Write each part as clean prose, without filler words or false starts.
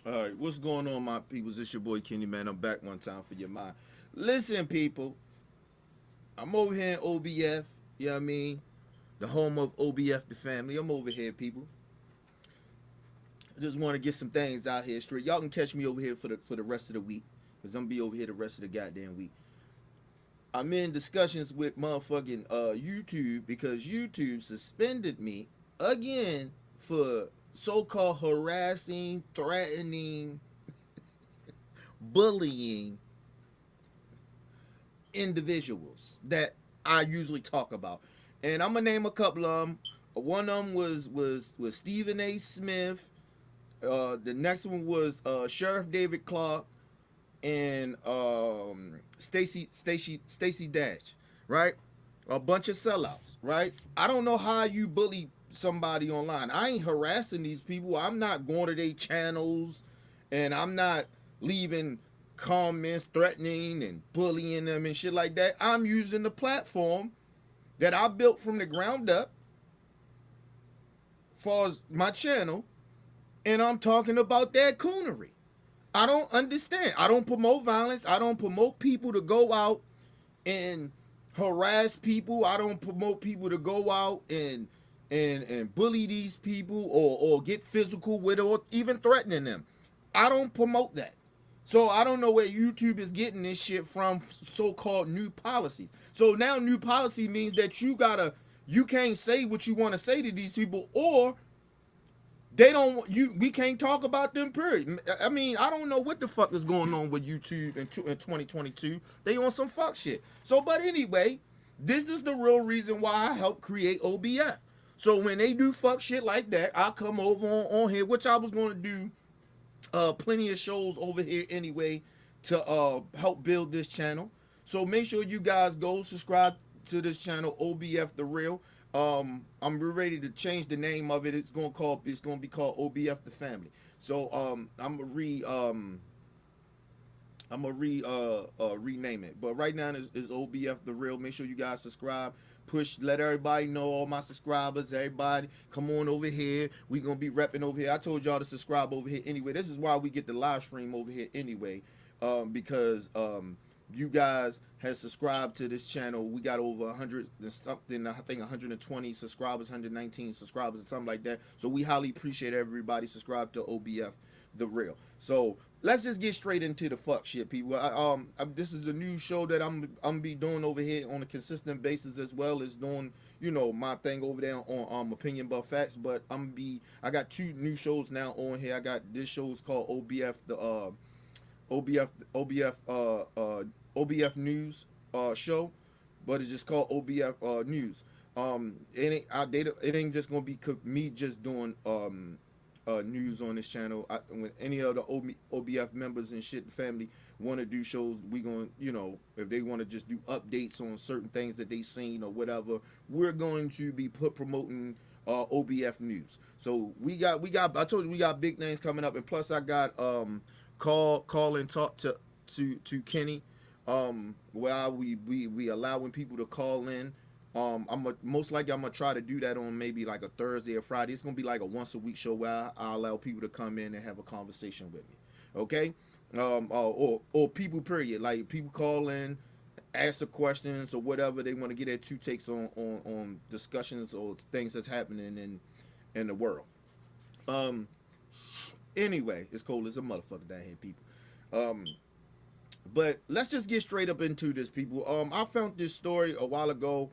All right, what's going on, my peoples? It's your boy Kenny, man. I'm back one time for your mind. Listen, people, I'm over here in OBF, you know what I mean? The home of OBF, the family. I'm over here, people. I just want to get some things out here straight. Y'all can catch me over here for the rest of the week, because I'm going to be over here the rest of the goddamn week. I'm in discussions with motherfucking YouTube because YouTube suspended me again for so-called harassing, threatening, bullying individuals that I usually talk about. And I'm gonna name a couple of them. One of them was Stephen A. Smith. The next one was Sheriff David Clark and Stacy Dash, right? A bunch of sellouts, right? I don't know how you bully somebody online. I ain't harassing these people. I'm not going to their channels, and I'm not leaving comments threatening and bullying them and shit like that. I'm using the platform that I built from the ground up far as my channel, and I'm talking about that coonery. I don't understand. I don't promote violence. I don't promote people to go out and harass people. I don't promote people to go out and bully these people or get physical with or even threatening them. I don't promote that. So I don't know where YouTube is getting this shit from, so-called new policies. So now new policy means that you can't say what you want to say to these people, or they don't we can't talk about them, period. I mean, I don't know what the fuck is going on with YouTube in 2022. They on some fuck shit. So, but anyway, this is the real reason why I helped create OBF. So when they do fuck shit like that, I'll come over on here, which I was going to do plenty of shows over here anyway to help build this channel. So make sure you guys go subscribe to this channel, OBF The Real. I'm ready to change the name of it. It's gonna be called OBF The Family. So I'm gonna rename it. But right now is OBF The Real. Make sure you guys subscribe. Let everybody know, all my subscribers, everybody, come on over here. We gonna be repping over here. I told y'all to subscribe over here anyway. This is why we get the live stream over here anyway, because you guys has subscribed to this channel. We got over 100 and something, I think 120 subscribers, 119 subscribers, or something like that. So we highly appreciate everybody subscribe to OBF The Real. So let's just get straight into the fuck shit, people. This is a new show that I'm be doing over here on a consistent basis, as well as doing, you know, my thing over there on Opinion But Facts. But I got two new shows now on here. I got this show is called OBF News Show, but it's just called OBF News. It ain't just gonna be me just doing news on this channel. When any of the OBF members and shit, the family, want to do shows, we gonna, you know, if they want to just do updates on certain things that they seen or whatever, we're going to be promoting OBF News. So we got I told you we got big things coming up, and plus I got call and talk to Kenny, where we allowing people to call in. Most likely I'm gonna try to do that on maybe like a Thursday or Friday. It's gonna be like a once a week show where I allow people to come in and have a conversation with me. Okay, or people, period. Like people call in, ask the questions or whatever they want to get their two takes on discussions or things that's happening in the world. Anyway, it's cold as a motherfucker down here, people. But let's just get straight up into this, people. I found this story a while ago,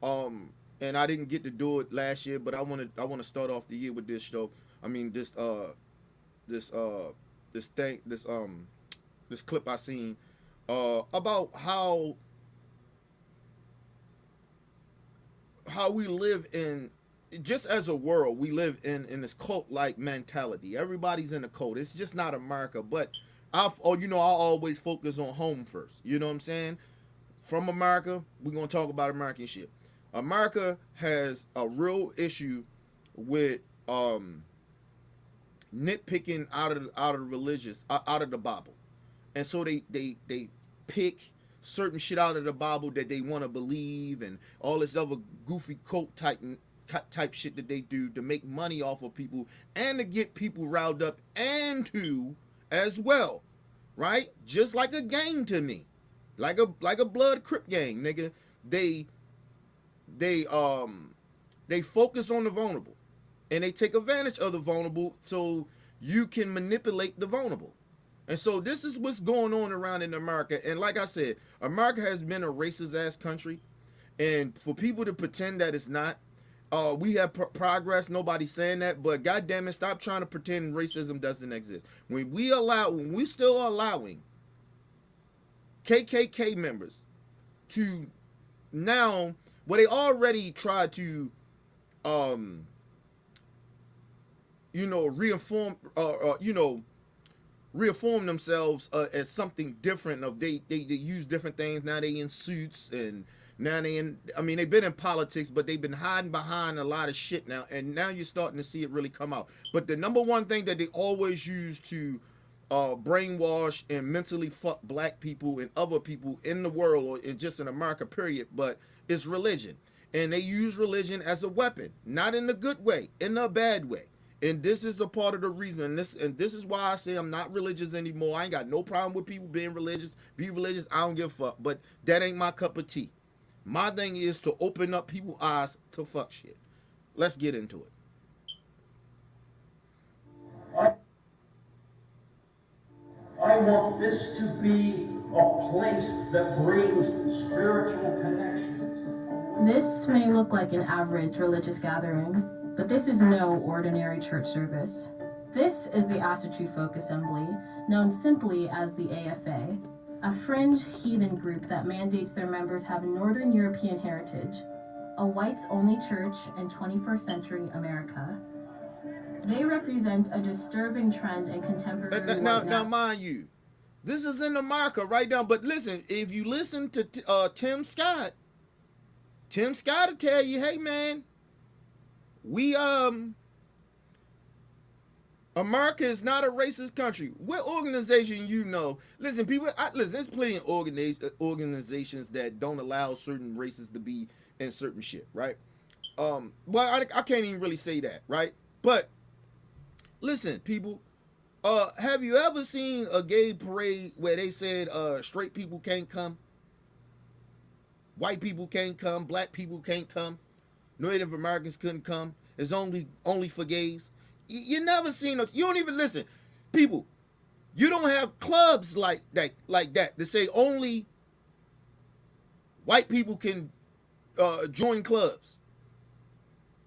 and I didn't get to do it last year, but I want to start off the year with this show. I mean, this clip I seen about how we live in, just as a world, we live in this cult-like mentality. Everybody's in a cult. It's just not America, but I always focus on home first. You know what I'm saying? From America, we're gonna talk about American shit. America has a real issue with nitpicking out of religious, out of the Bible, and so they pick certain shit out of the Bible that they want to believe, and all this other goofy cult type shit that they do to make money off of people and to get people riled up and to as well, right? Just like a gang to me, like a blood crip gang, nigga. They they um they focus on the vulnerable and they take advantage of the vulnerable so you can manipulate the vulnerable. And so this is what's going on around in America. And like I said, America has been a racist ass country. And for people to pretend that it's not, we have progress. Nobody's saying that, but goddamn it, stop trying to pretend racism doesn't exist. When we still allowing KKK members to now, well, they already tried to, reaffirm themselves as something different. Of they use different things now. They in suits and now they've been in politics, but they've been hiding behind a lot of shit now, and now you're starting to see it really come out. But the number one thing that they always use to brainwash and mentally fuck black people and other people in the world, or just in America, period, but it's religion. And they use religion as a weapon, not in a good way, in a bad way. And this is a part of the reason. This is why I say I'm not religious anymore. I ain't got no problem with people being religious. Be religious, I don't give a fuck. But that ain't my cup of tea. My thing is to open up people's eyes to fuck shit. Let's get into it. I want this to be a place that brings spiritual connection. This may look like an average religious gathering, but this is no ordinary church service. This is the Asatru Folk Assembly, known simply as the AFA, a fringe heathen group that mandates their members have Northern European heritage, a whites-only church in 21st century America. They represent a disturbing trend in contemporary now, mind you, this is in America right now. But listen, if you listen to Tim Scott will tell you, hey man, we America is not a racist country. What organization you know? Listen, people. Listen, there's plenty of organizations that don't allow certain races to be in certain shit, right? Well, I can't even really say that, right? But listen, people. Have you ever seen a gay parade where they said straight people can't come, white people can't come, black people can't come, Native Americans couldn't come? It's only for gays. You never seen you don't even listen, people. You don't have clubs like that to say only white people can join clubs.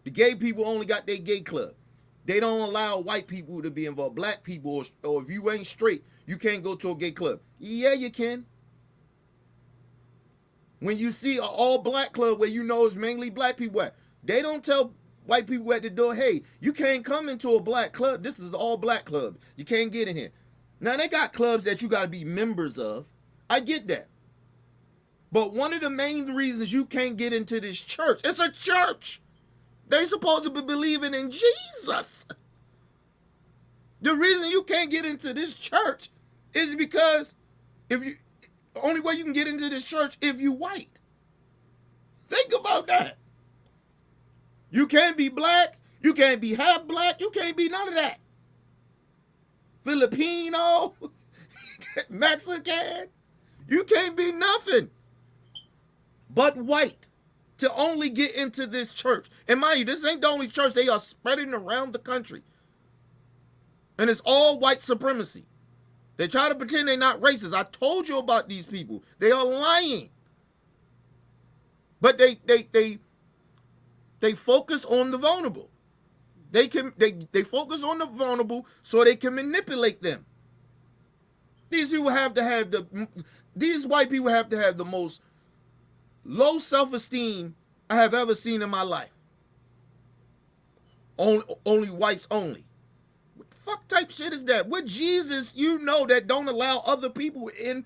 The gay people only got their gay club. They don't allow white people to be involved. Black people, or if you ain't straight, you can't go to a gay club. Yeah, you can. When you see an all-black club where you know it's mainly black people at, they don't tell white people at the door, hey, you can't come into a black club. This is an all-black club. You can't get in here. Now, they got clubs that you got to be members of. I get that. But one of the main reasons you can't get into this church, it's a church. They supposed to be believing in Jesus. The reason you can't get into this church is because only way you can get into this church if you white. Think about that. You can't be black. You can't be half black. You can't be none of that. Filipino, Mexican. You can't be nothing but white to only get into this church. And mind you, this ain't the only church. They are spreading around the country. And it's all white supremacy. They try to pretend they're not racist. I told you about these people. They are lying. But they focus on the vulnerable. They focus on the vulnerable so they can manipulate them. These white people have to have the most low self-esteem I have ever seen in my life. Only whites only. What the fuck type shit is that? What Jesus you know that don't allow other people in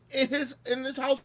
his house?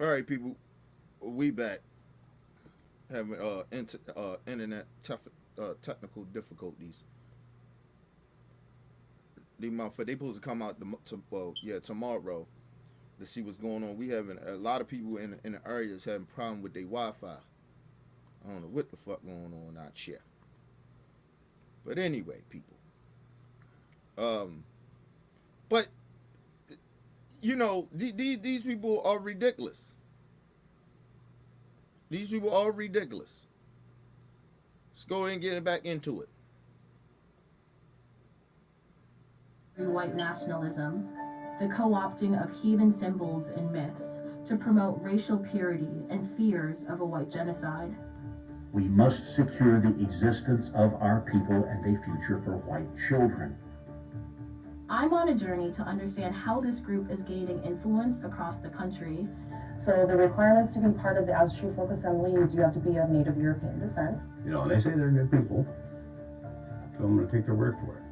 All right, people, we back. Having internet technical difficulties. They supposed to come out tomorrow to see what's going on. We having a lot of people in the areas having problem with their Wi-Fi. I don't know what the fuck going on out here. But anyway, people. But you know, these people are ridiculous. These people are ridiculous. Let's go ahead and get back into it. White nationalism, the co-opting of heathen symbols and myths to promote racial purity and fears of a white genocide. We must secure the existence of our people and a future for white children. I'm on a journey to understand how this group is gaining influence across the country. So the requirements to be part of the As True Folk Assembly, you do have to be of Native European descent. You know, they say they're good people, so I'm going to take their word for it.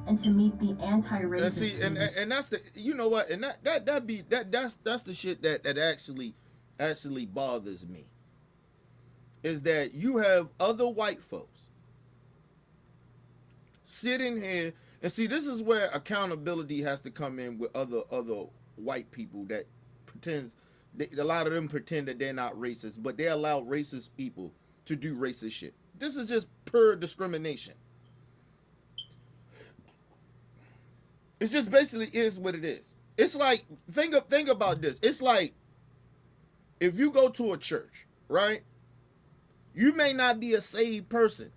And to meet the anti-racist. And see, and that's the, you know what, and that's the shit that actually bothers me. Is that you have other white folks sitting here, and see, this is where accountability has to come in with other white people that a lot of them pretend that they're not racist, but they allow racist people to do racist shit. This is just pure discrimination. It's just basically is what it is. It's like, think about this. It's like if you go to a church, right? You may not be a saved person,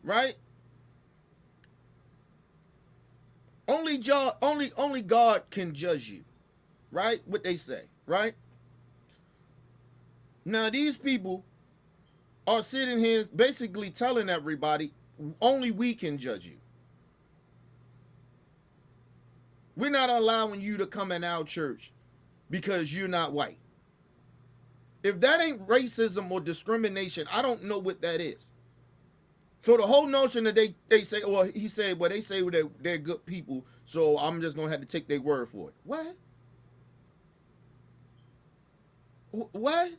right? Only God can judge you, right? What they say, right? Now these people are sitting here basically telling everybody only we can judge you. We're not allowing you to come in our church because you're not white. If that ain't racism or discrimination, I don't know what that is. So the whole notion that they say, well, he said, well, they say they're good people, so I'm just going to have to take their word for it. What? What?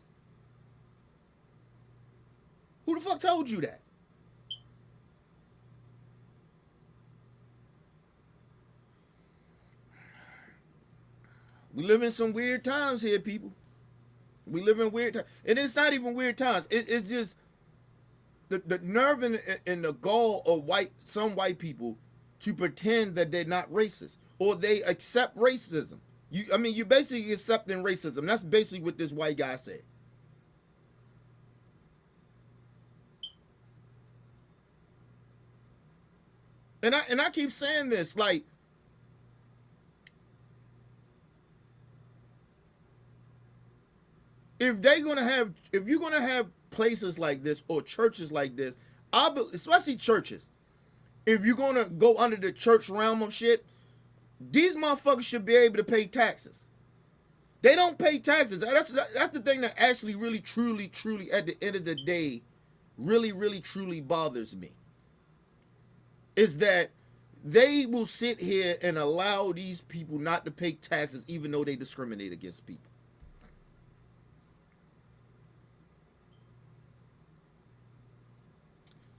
Who the fuck told you that? We live in some weird times here, people. We live in weird times. And it's not even weird times. It's just the nerve and the gall of some white people to pretend that they're not racist or they accept racism. You're basically accepting racism. That's basically what this white guy said. And I keep saying this, like, if you're gonna have places like this or churches like this, especially churches, if you're gonna go under the church realm of shit, these motherfuckers should be able to pay taxes. They don't pay taxes. That's the thing that actually really, truly, at the end of the day, really, really, truly bothers me. Is that they will sit here and allow these people not to pay taxes even though they discriminate against people.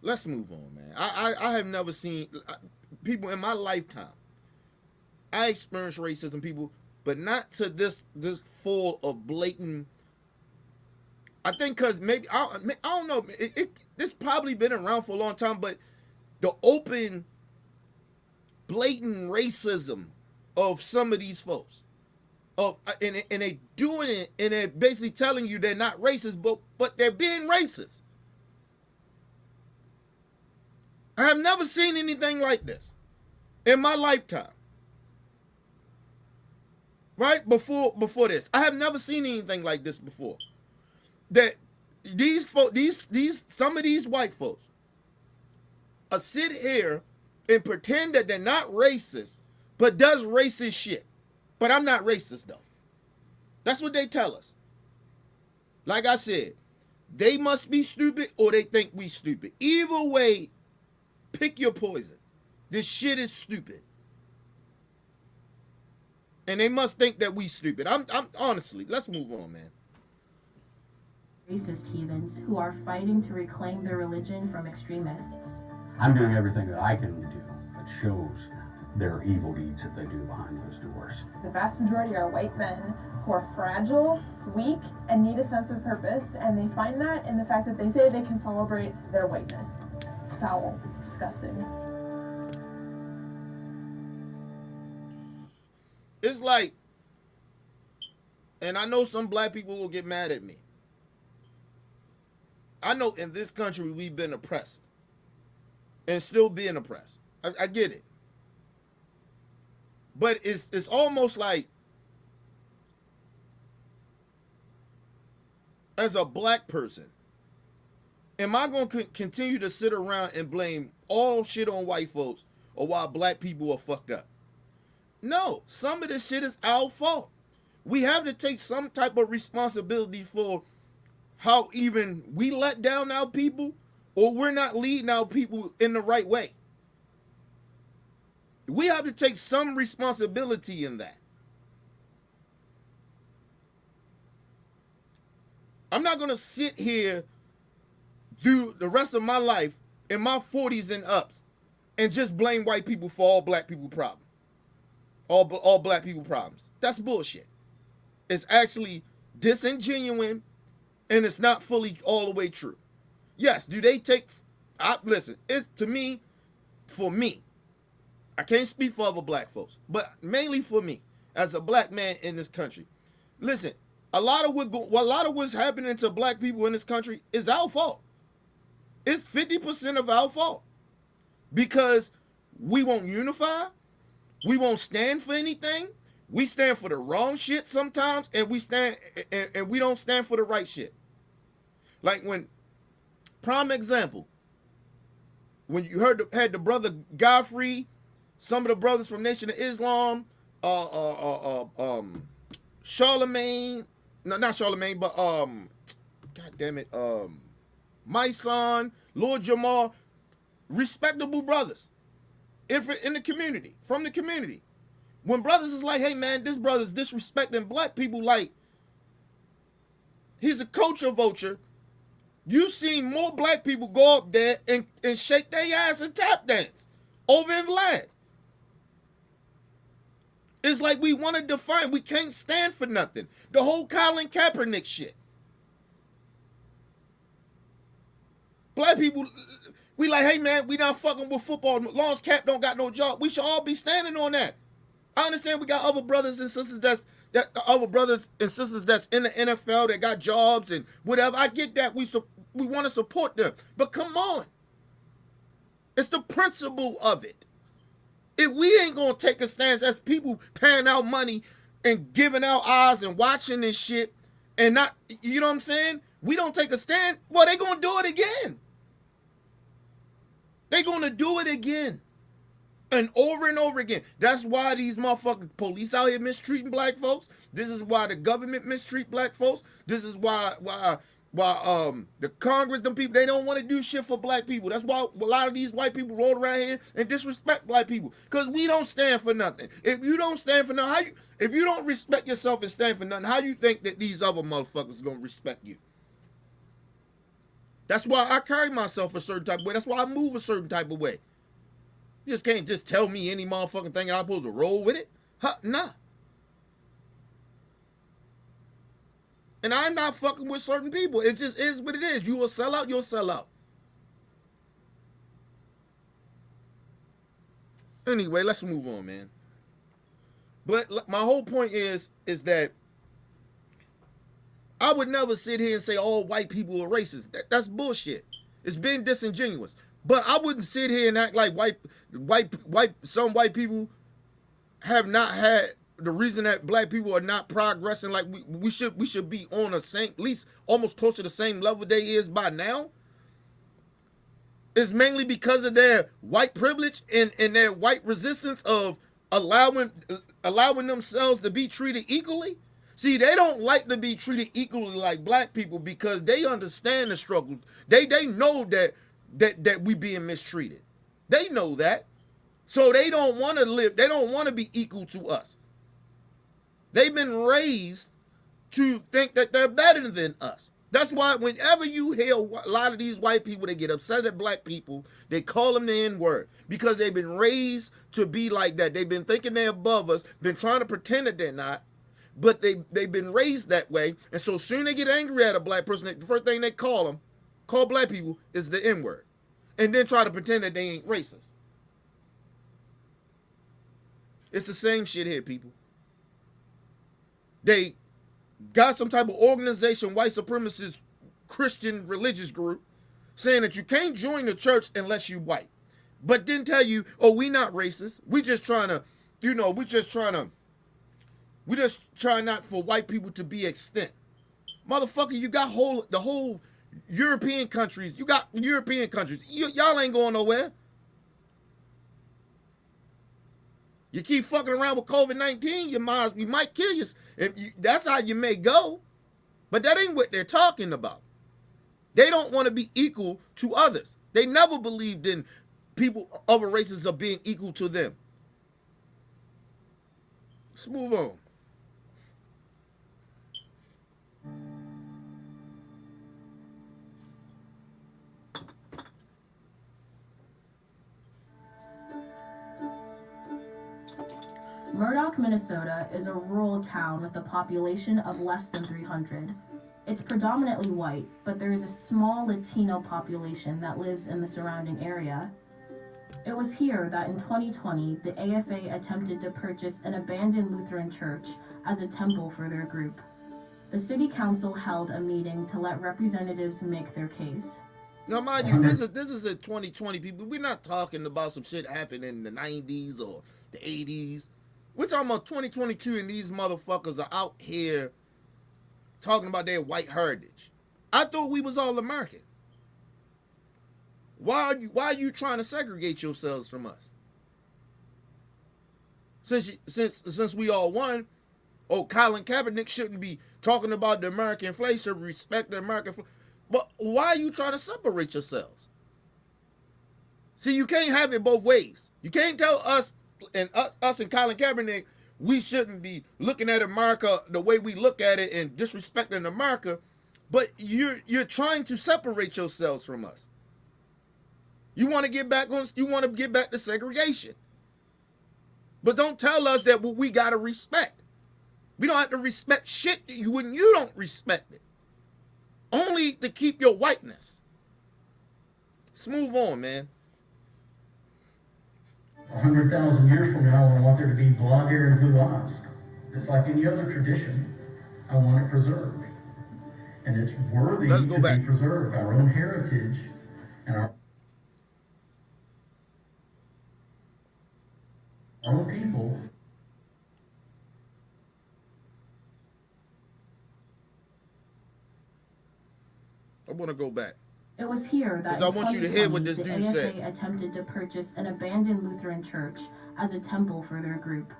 Let's move on, man. I have never seen people in my lifetime. I experienced racism, people, but not to this full of blatant. I think because maybe I don't know. This probably been around for a long time, but the open, blatant racism of some of these folks, and they doing it, and they're basically telling you they're not racist, but they're being racist. I have never seen anything like this in my lifetime. Right before this, I have never seen anything like this before. That some of these white folks sit here and pretend that they're not racist, but does racist shit. But I'm not racist though. That's what they tell us. Like I said, they must be stupid or they think we stupid. Either way, pick your poison. This shit is stupid. And they must think that we stupid. I'm honestly, let's move on, man. racist heathens who are fighting to reclaim their religion from extremists. I'm doing everything that I can do that shows their evil deeds that they do behind those doors. The vast majority are white men who are fragile, weak, and need a sense of purpose, and they find that in the fact that they say they can celebrate their whiteness. It's foul. It's disgusting. It's like, and I know some black people will get mad at me. I know in this country we've been oppressed and still being oppressed. I get it. But it's almost like, as a black person, am I going to continue to sit around and blame all shit on white folks or why black people are fucked up? No, some of this shit is our fault. We have to take some type of responsibility for how even we let down our people or we're not leading our people in the right way. We have to take some responsibility in that. I'm not going to sit here through the rest of my life in my 40s and ups and just blame white people for all black people problems. All black people problems. That's bullshit. It's actually disingenuous and it's not fully all the way true. Yes, do they take... listen, it's to me, for me, I can't speak for other black folks, but mainly for me, as a black man in this country. Listen, a lot of what's happening to black people in this country is our fault. It's 50% of our fault. Because we won't unify, we won't stand for anything, we stand for the wrong shit sometimes, and we don't stand for the right shit. Like when, prime example, when you had the brother Godfrey, some of the brothers from Nation of Islam, Charlemagne, no, not Charlemagne, but God damn it, my son, Lord Jamal, respectable brothers in the community, from the community. When brothers is like, hey man, this brother's disrespecting black people, like he's a culture vulture, you seen more black people go up there and shake their ass and tap dance over in Vlad. It's like we want to define, we can't stand for nothing. The whole Colin Kaepernick shit. Black people, we like, hey man, we not fucking with football. As long as Cap don't got no job, we should all be standing on that. I understand we got other brothers and sisters that's in the NFL that got jobs and whatever. I get that. We want to support them. But come on. It's the principle of it. If we ain't going to take a stance as people paying out money and giving out eyes and watching this shit and not, you know what I'm saying? We don't take a stand, well, they going to do it again. They going to do it again. And over again. That's why these motherfucking police out here mistreating black folks. This is why the government mistreat black folks. This is why the Congress, them people, they don't want to do shit for black people. That's why a lot of these white people roll around here and disrespect black people. Because we don't stand for nothing. If you don't stand for nothing, if you don't respect yourself and stand for nothing, how you think that these other motherfuckers are going to respect you? That's why I carry myself a certain type of way. That's why I move a certain type of way. You just can't just tell me any motherfucking thing and I'm supposed to roll with it. Nah. And I'm not fucking with certain people. It just is what it is. You will sell out, you'll sell out. Anyway, let's move on, man. But my whole point is that I would never sit here and say all white people are racist. That's bullshit. It's been disingenuous. But I wouldn't sit here and act like some white people have not had the reason that black people are not progressing like we should be on the same, at least almost close to the same level they is by now. Is mainly because of their white privilege and their white resistance of allowing themselves to be treated equally. See, they don't like to be treated equally like black people because they understand the struggles. They know that we being mistreated. They know that. So they don't want to live, they don't want to be equal to us. They've been raised to think that they're better than us. That's why whenever you hear a lot of these white people, they get upset at black people, they call them the N-word because they've been raised to be like that. They've been thinking they're above us, been trying to pretend that they're not, but they've been raised that way. And so soon they get angry at a black person, the first thing they call black people, is the N-word. And then try to pretend that they ain't racist. It's the same shit here, people. They got some type of organization, white supremacist Christian religious group, saying that you can't join the church unless you white. But then tell you, oh, we not racist. We just trying to, we just try not for white people to be extinct. Motherfucker, you got the whole European countries. You got European countries. Y'all ain't going nowhere. You keep fucking around with COVID-19, you might kill you. That's how you may go. But that ain't what they're talking about. They don't want to be equal to others. They never believed in people, other races, of being equal to them. Let's move on. Murdoch, Minnesota is a rural town with a population of less than 300. It's predominantly white, but there is a small Latino population that lives in the surrounding area. It was here that in 2020, the AFA attempted to purchase an abandoned Lutheran church as a temple for their group. The city council held a meeting to let representatives make their case. Now, mind you, this is in 2020, people. We're not talking about some shit happened in the 90s or the 80s. We're talking about 2022, and these motherfuckers are out here talking about their white heritage. I thought we was all American. Why are you trying to segregate yourselves from us? Since we all won, Colin Kaepernick shouldn't be talking about the American flag, should respect the American flag. But why are you trying to separate yourselves? See, you can't have it both ways. You can't tell us and Colin Kaepernick we shouldn't be looking at America the way we look at it and disrespecting America, but you're trying to separate yourselves from us. You want to get back to segregation. But don't tell us that we gotta respect. We don't have to respect shit when you don't respect it. Only to keep your whiteness. Let's move on, man. 100,000 years from now, I want there to be blonde hair and blue eyes. It's like any other tradition. I want it preserved. And it's worthy to be preserved. Our own heritage and our own people. I want to go back. It was here that I want you to hear what this dude said. The AFA attempted to purchase an abandoned Lutheran church as a temple for their group.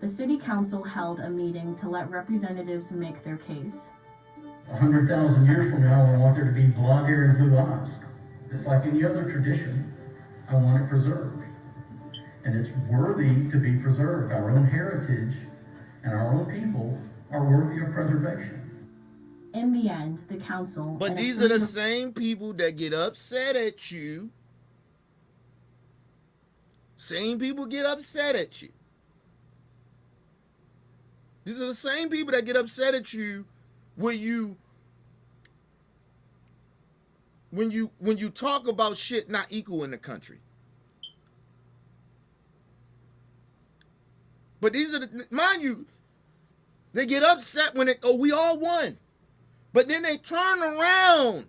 The city council held a meeting to let representatives make their case. 100,000 years from now, I want there to be blonde hair and blue eyes. It's like any other tradition. I want it preserved. And it's worthy to be preserved. Our own heritage and our own people are worthy of preservation. In the end, the council... But these are the same people that get upset at you. Same people get upset at you. These are the same people that get upset at you when you talk about shit not equal in the country. But these are mind you, they get upset when we all won. But then they turn around.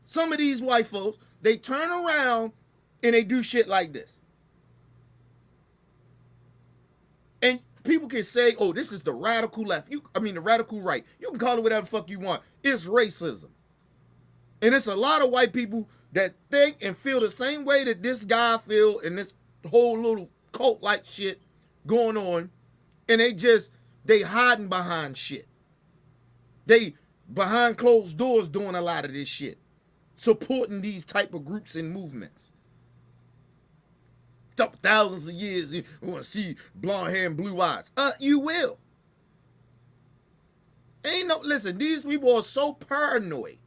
Some of these white folks, they turn around and they do shit like this. And people can say, oh, this is the radical left. The radical right. You can call it whatever the fuck you want. It's racism. And it's a lot of white people that think and feel the same way that this guy feel and this whole little cult-like shit going on. And they hiding behind shit. They behind closed doors doing a lot of this shit. Supporting these type of groups and movements. Thousands of years, you want to see blonde hair and blue eyes. You will. Ain't no, listen, these people are so paranoid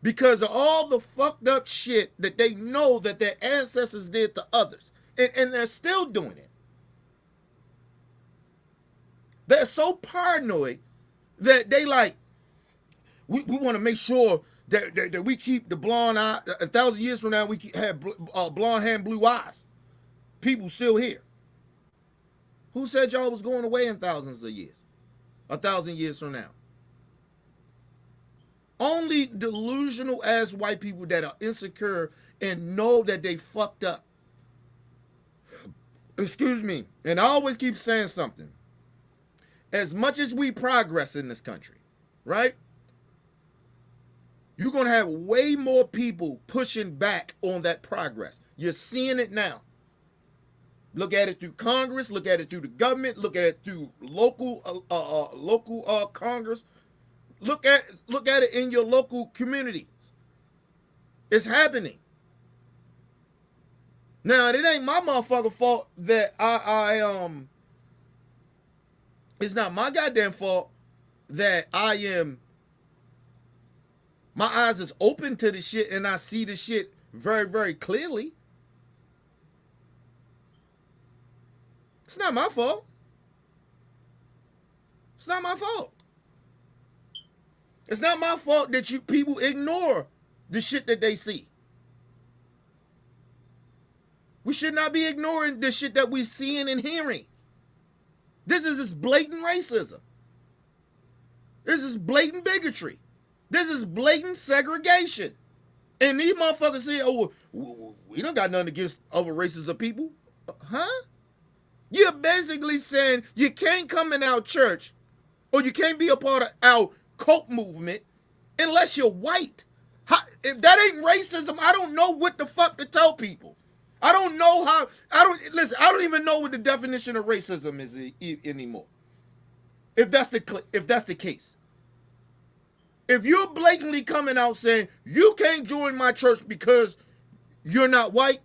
because of all the fucked up shit that they know that their ancestors did to others. And they're still doing it. They're so paranoid that they like, we want to make sure that we keep the blonde eye. 1,000 years from now, we have blonde hair and blue eyes. People still here. Who said y'all was going away in thousands of years? 1,000 years from now. Only delusional ass white people that are insecure and know that they fucked up. Excuse me. And I always keep saying something. As much as we progress in this country, right? You're going to have way more people pushing back on that progress. You're seeing it now. Look at it through Congress. Look at it through the government. Look at it through local Congress. Look at it in your local communities. It's happening. Now, it ain't my motherfucking fault that it's not my goddamn fault that my eyes is open to the shit and I see the shit very, very clearly. It's not my fault. It's not my fault. It's not my fault that you people ignore the shit that they see. We should not be ignoring the shit that we're seeing and hearing. This is just blatant racism. This is blatant bigotry. This is blatant segregation. And these motherfuckers say, oh, we don't got nothing against other races of people. Huh? You're basically saying you can't come in our church or you can't be a part of our cult movement unless you're white. If that ain't racism, I don't know what the fuck to tell people. I don't know how, I don't even know what the definition of racism is anymore. If that's the case. If you're blatantly coming out saying, you can't join my church because you're not white,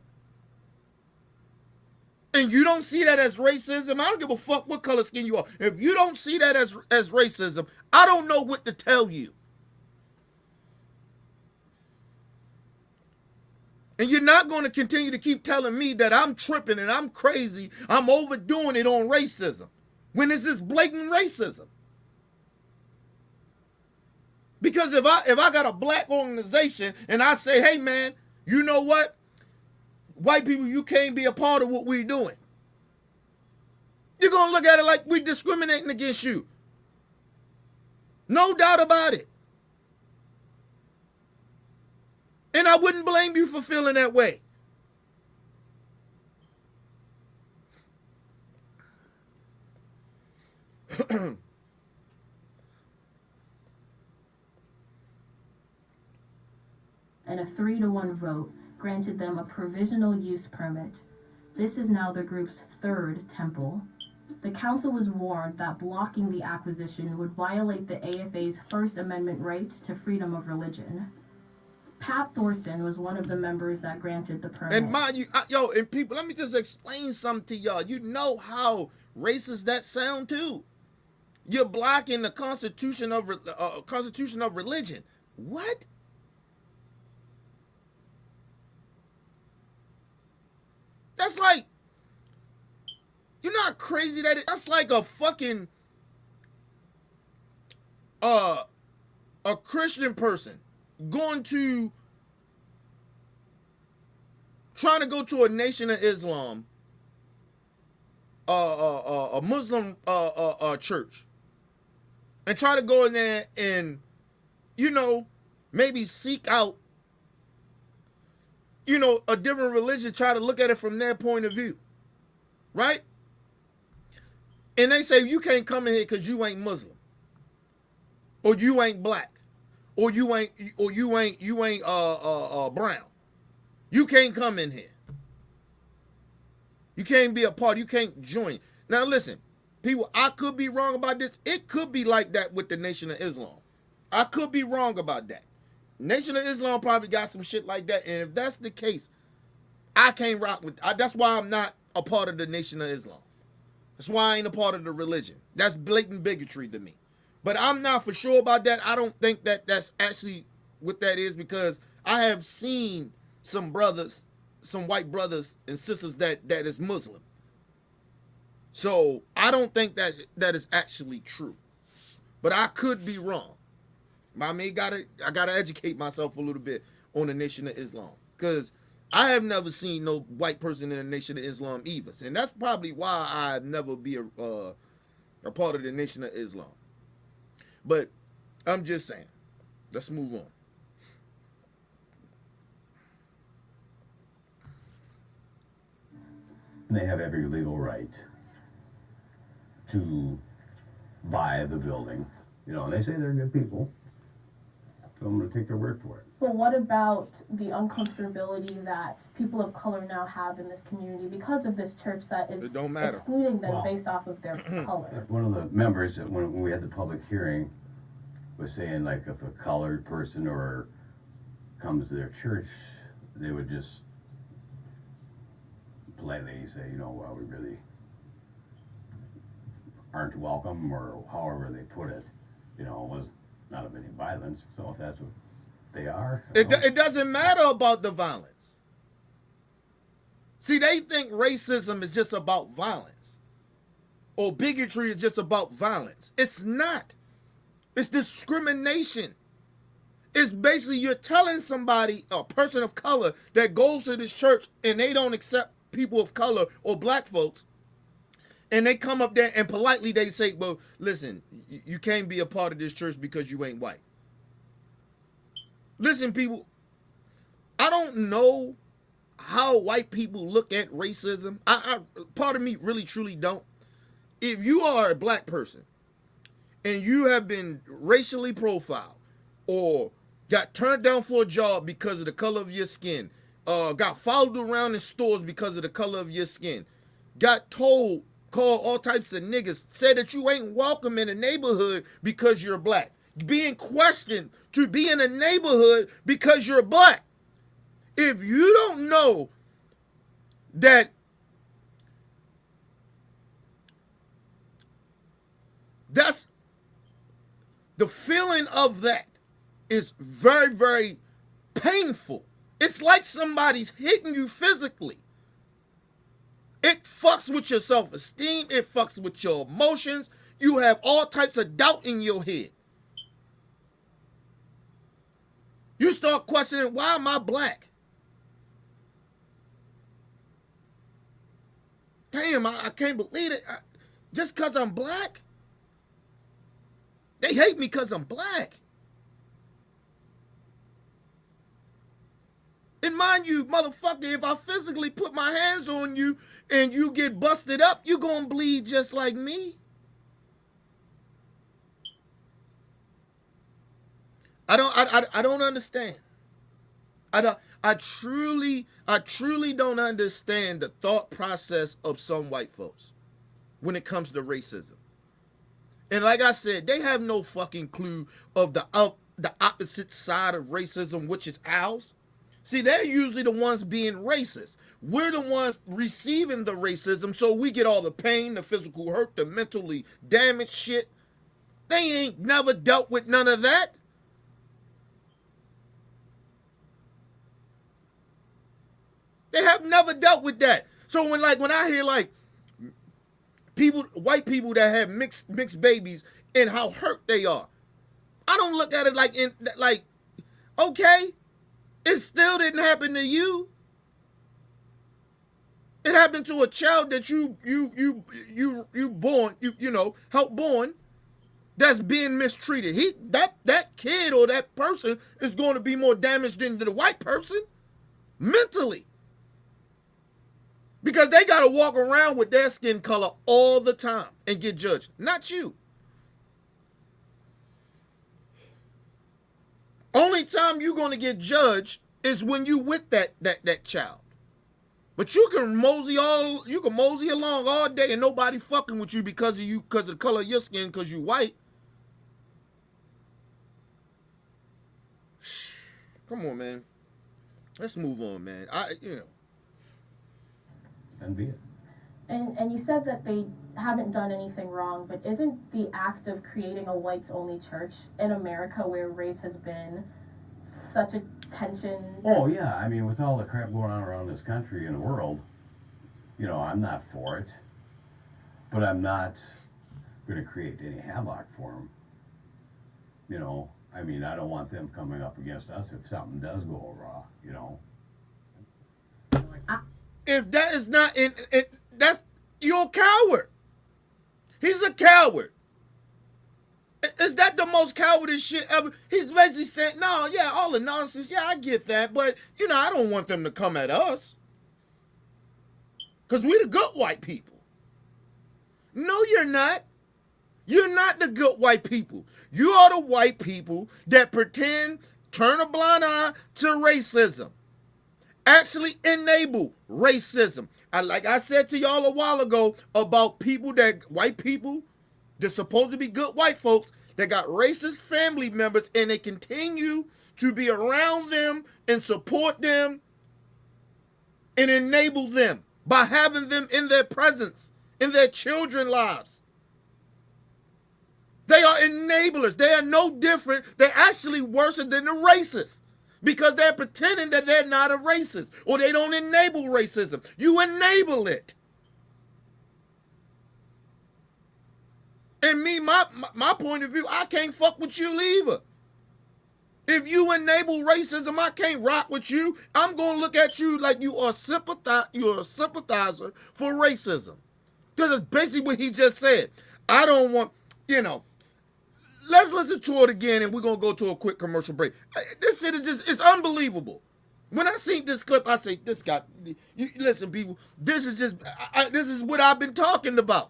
and you don't see that as racism, I don't give a fuck what color skin you are. If you don't see that as racism, I don't know what to tell you. And you're not going to continue to keep telling me that I'm tripping and I'm crazy, I'm overdoing it on racism, when it's this blatant racism. Because if I got a black organization and I say, hey man, you know what? White people, you can't be a part of what we're doing. You're going to look at it like we're discriminating against you. No doubt about it. And I wouldn't blame you for feeling that way. And a 3-to-1 vote granted them a provisional use permit. This is now the group's third temple. The council was warned that blocking the acquisition would violate the AFA's First Amendment right to freedom of religion. Pat Thorson was one of the members that granted the permit. And mind you, and people, let me just explain something to y'all. You know how racist that sound too. You're blocking the constitution of religion. What? That's like, you're not crazy that's like a fucking a Christian person trying to go to a Nation of Islam, a Muslim church, and try to go in there and, maybe seek out, a different religion, try to look at it from their point of view, right? And they say you can't come in here because you ain't Muslim, or you ain't black, or you ain't brown. You can't come in here. You can't be a part. You can't join. Now listen, people, I could be wrong about this. It could be like that with the Nation of Islam. I could be wrong about that. Nation of Islam probably got some shit like that, and if that's the case, I can't rock with. That's why I'm not a part of the Nation of Islam. That's why I ain't a part of the religion. That's blatant bigotry to me. But I'm not for sure about that. I don't think that that's actually what that is, because I have seen some brothers, some white brothers and sisters that is Muslim. So I don't think that is actually true. But I could be wrong. I gotta educate myself a little bit on the Nation of Islam, because I have never seen no white person in the Nation of Islam either, and that's probably why I never be a part of the Nation of Islam. But I'm just saying, let's move on. They have every legal right to buy the building, and they say they're good people, so I'm going to take their word for it. Well, what about the uncomfortability that people of color now have in this community because of this church that is excluding them based off of their color? One of the members, when we had the public hearing, was saying, like, if a colored person or comes to their church, they would just politely say, well, we really aren't welcome, or however they put it. It was not of any violence. So if that's what they are, it doesn't matter about the violence. See, they think racism is just about violence, or bigotry is just about violence. It's not. It's discrimination. It's basically you're telling somebody, a person of color that goes to this church and they don't accept people of color or black folks, and they come up there and politely they say, well, listen, you can't be a part of this church because you ain't white. Listen, people, I don't know how white people look at racism. I part of me really truly don't. If you are a black person and you have been racially profiled or got turned down for a job because of the color of your skin, got followed around in stores because of the color of your skin, got called all types of niggas, said that you ain't welcome in a neighborhood because you're black, being questioned to be in a neighborhood because you're black. If you don't know that that's the feeling of that is very, very painful. It's like somebody's hitting you physically. It fucks with your self-esteem. It fucks with your emotions. You have all types of doubt in your head. You start questioning, why am I black? Damn, I can't believe it. Just because I'm black? They hate me because I'm black. And mind you, motherfucker, if I physically put my hands on you and you get busted up, you gonna bleed just like me. I don't understand. I truly don't understand the thought process of some white folks when it comes to racism. And like I said, they have no fucking clue of the opposite side of racism, which is ours. See, they're usually the ones being racist. We're the ones receiving the racism, so we get all the pain, the physical hurt, the mentally damaged shit. They ain't never dealt with none of that. They have never dealt with that. So when I hear white people that have mixed babies and how hurt they are, I don't look at it like okay, it still didn't happen to you. It happened to a child that you helped born, that's being mistreated. That kid or that person is going to be more damaged than the white person mentally. Because they got to walk around with their skin color all the time and get judged. Not you. Only time you're going to get judged is when you with that child. But you can mosey along all day and nobody fucking with you because of the color of your skin, because you white. Come on, man. Let's move on, man. And be it. And you said that they haven't done anything wrong, but isn't the act of creating a whites-only church in America where race has been such a tension? Oh yeah, I mean, with all the crap going on around this country and the world, I'm not for it, but I'm not going to create any havoc for them. I mean, I don't want them coming up against us if something does go wrong. If that is not that's you're a coward. He's a coward. Is that the most cowardice shit ever? He's basically saying, no, yeah, all the nonsense, yeah, I get that, but I don't want them to come at us. Because we the good white people. No, you're not. You're not the good white people. You are the white people that pretend, turn a blind eye to racism. Actually enable racism. Like I said to y'all a while ago about white people, they're supposed to be good white folks that got racist family members and they continue to be around them and support them and enable them by having them in their presence, in their children's lives. They are enablers. They are no different. They're actually worse than the racists because they're pretending that they're not a racist or they don't enable racism. You enable it. And me, my point of view, I can't fuck with you either. If you enable racism, I can't rock with you. I'm going to look at you like you're a sympathizer for racism. Because it's basically what he just said. I don't want, let's listen to it again and we're going to go to a quick commercial break. This shit is it's unbelievable. When I seen this clip, I say, this guy, listen, people, this is what I've been talking about.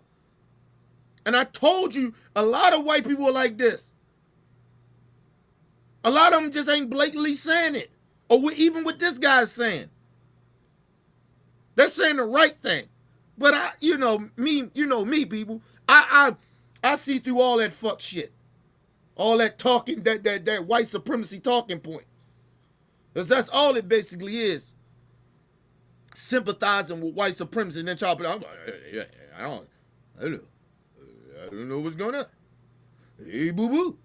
And I told you, a lot of white people are like this. A lot of them just ain't blatantly saying it. Or even what this guy's saying. They're saying the right thing. But me, people. I see through all that fuck shit. All that talking, that white supremacy talking points. Because that's all it basically is. Sympathizing with white supremacy and then chopping it. I don't know what's going on. Hey, boo-boo.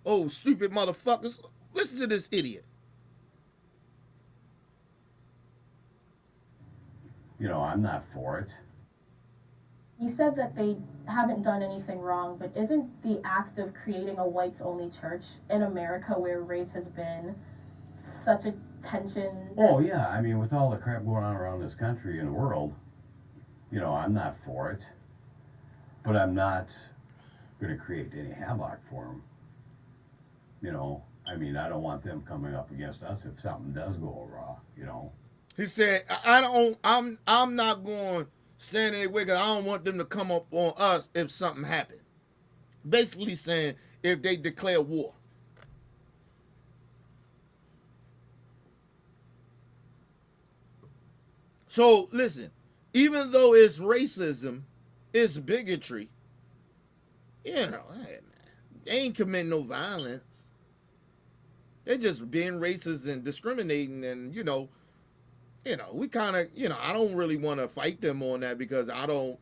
Oh, stupid motherfuckers. Listen to this idiot. I'm not for it. You said that they haven't done anything wrong, but isn't the act of creating a whites-only church in America where race has been such a tension? Oh, yeah. I mean, with all the crap going on around this country and the world, I'm not for it. But I'm not going to create any havoc for them. I mean, I don't want them coming up against us if something does go wrong, He said, I'm not going to stand in their way because I don't want them to come up on us if something happened. Basically saying if they declare war. So, listen, even though it's racism, it's bigotry, hey, man, they ain't committing no violence. They're just being racist and discriminating and, we kind of, I don't really want to fight them on that because I don't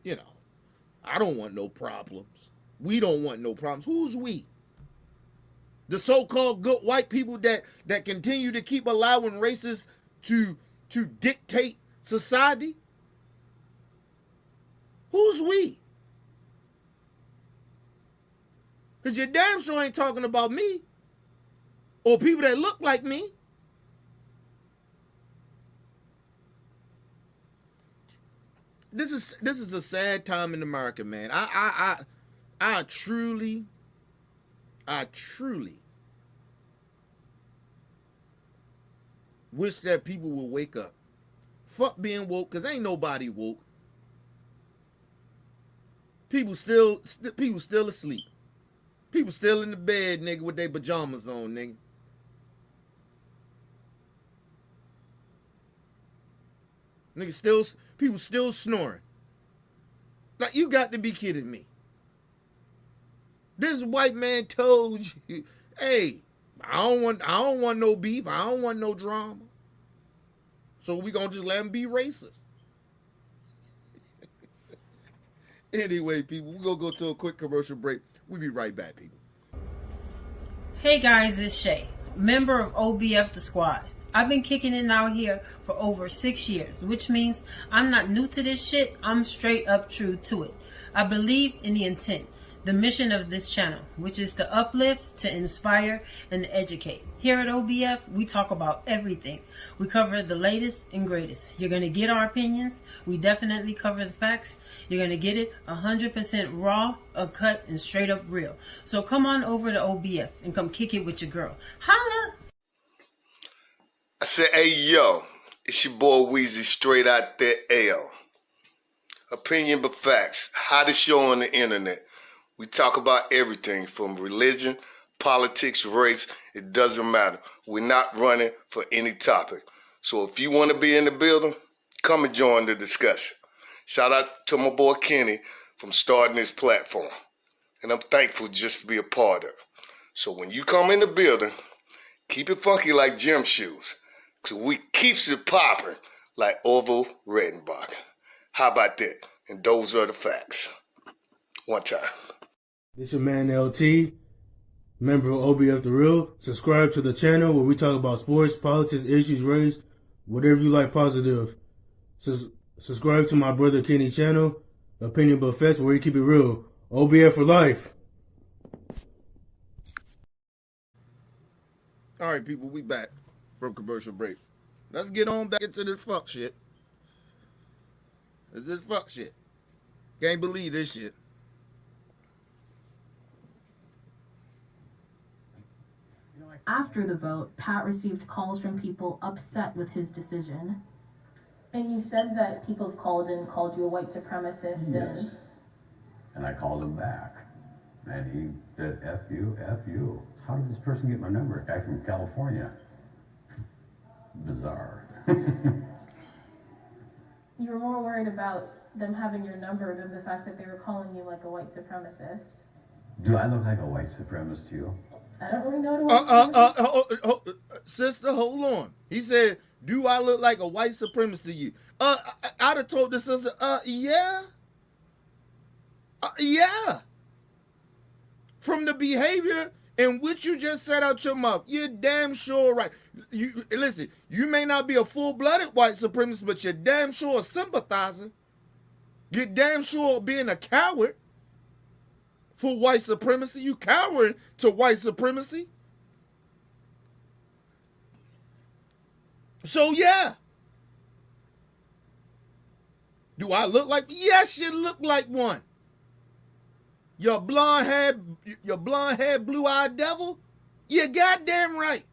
want no problems. We don't want no problems. Who's we? The so-called good white people that continue to keep allowing racists to dictate society? Who's we? Because you damn sure ain't talking about me or people that look like me. This is a sad time in America, man. I truly wish that people would wake up. Fuck being woke, because ain't nobody woke. People still asleep. People still in the bed, nigga, with their pajamas on, nigga. People still snoring. Like, you got to be kidding me. This white man told you, hey, I don't want no beef. I don't want no drama. So we gonna just let him be racist. Anyway, people, we're going to go to a quick commercial break. We'll be right back, people. Hey guys, it's Shay, member of OBF The Squad. I've been kicking it out here for over 6 years, which means I'm not new to this shit. I'm straight up true to it. I believe in the intent, the mission of this channel, which is to uplift, to inspire, and to educate. Here at OBF, we talk about everything. We cover the latest and greatest. You're going to get our opinions. We definitely cover the facts. You're going to get it 100% raw, uncut, and straight up real. So come on over to OBF and come kick it with your girl. Holla! I said, hey, yo, it's your boy Weezy, straight out there, L. Opinion but facts. Hottest show on the internet. We talk about everything from religion, politics, race. It doesn't matter. We're not running for any topic. So if you want to be in the building, come and join the discussion. Shout out to my boy Kenny from starting this platform. And I'm thankful just to be a part of it. So when you come in the building, keep it funky like gym shoes. So we keeps it popping like Orville Redenbach. How about that? And those are the facts. One time. This your man LT, member of OBF The Real. Subscribe to the channel where we talk about sports, politics, issues, race, whatever you like positive. Subscribe to my brother Kenny channel, Opinion But Facts, where we keep it real. OBF for life. All right, people, we back from commercial break. Let's get on back into this fuck shit. It's this fuck shit. Can't believe this shit. After the vote, Pat received calls from people upset with his decision. And you said that people have called you a white supremacist. Yes. And I called him back. And he said, F you, F you. How did this person get my number? A guy from California. Bizarre. You were more worried about them having your number than the fact that they were calling you like a white supremacist. Do I look like a white supremacist to you? I don't really know what sister, hold on. He said, do I look like a white supremacist to you? I'd have told the sister, yeah. Yeah. From the behavior in which you just said out your mouth, you're damn sure right. Listen, you may not be a full-blooded white supremacist, but you're damn sure a sympathizer. You're damn sure being a coward for white supremacy. You coward to white supremacy. So yeah. Do I look like? Yes, you look like one. Your blonde haired, blue-eyed devil. You're goddamn right.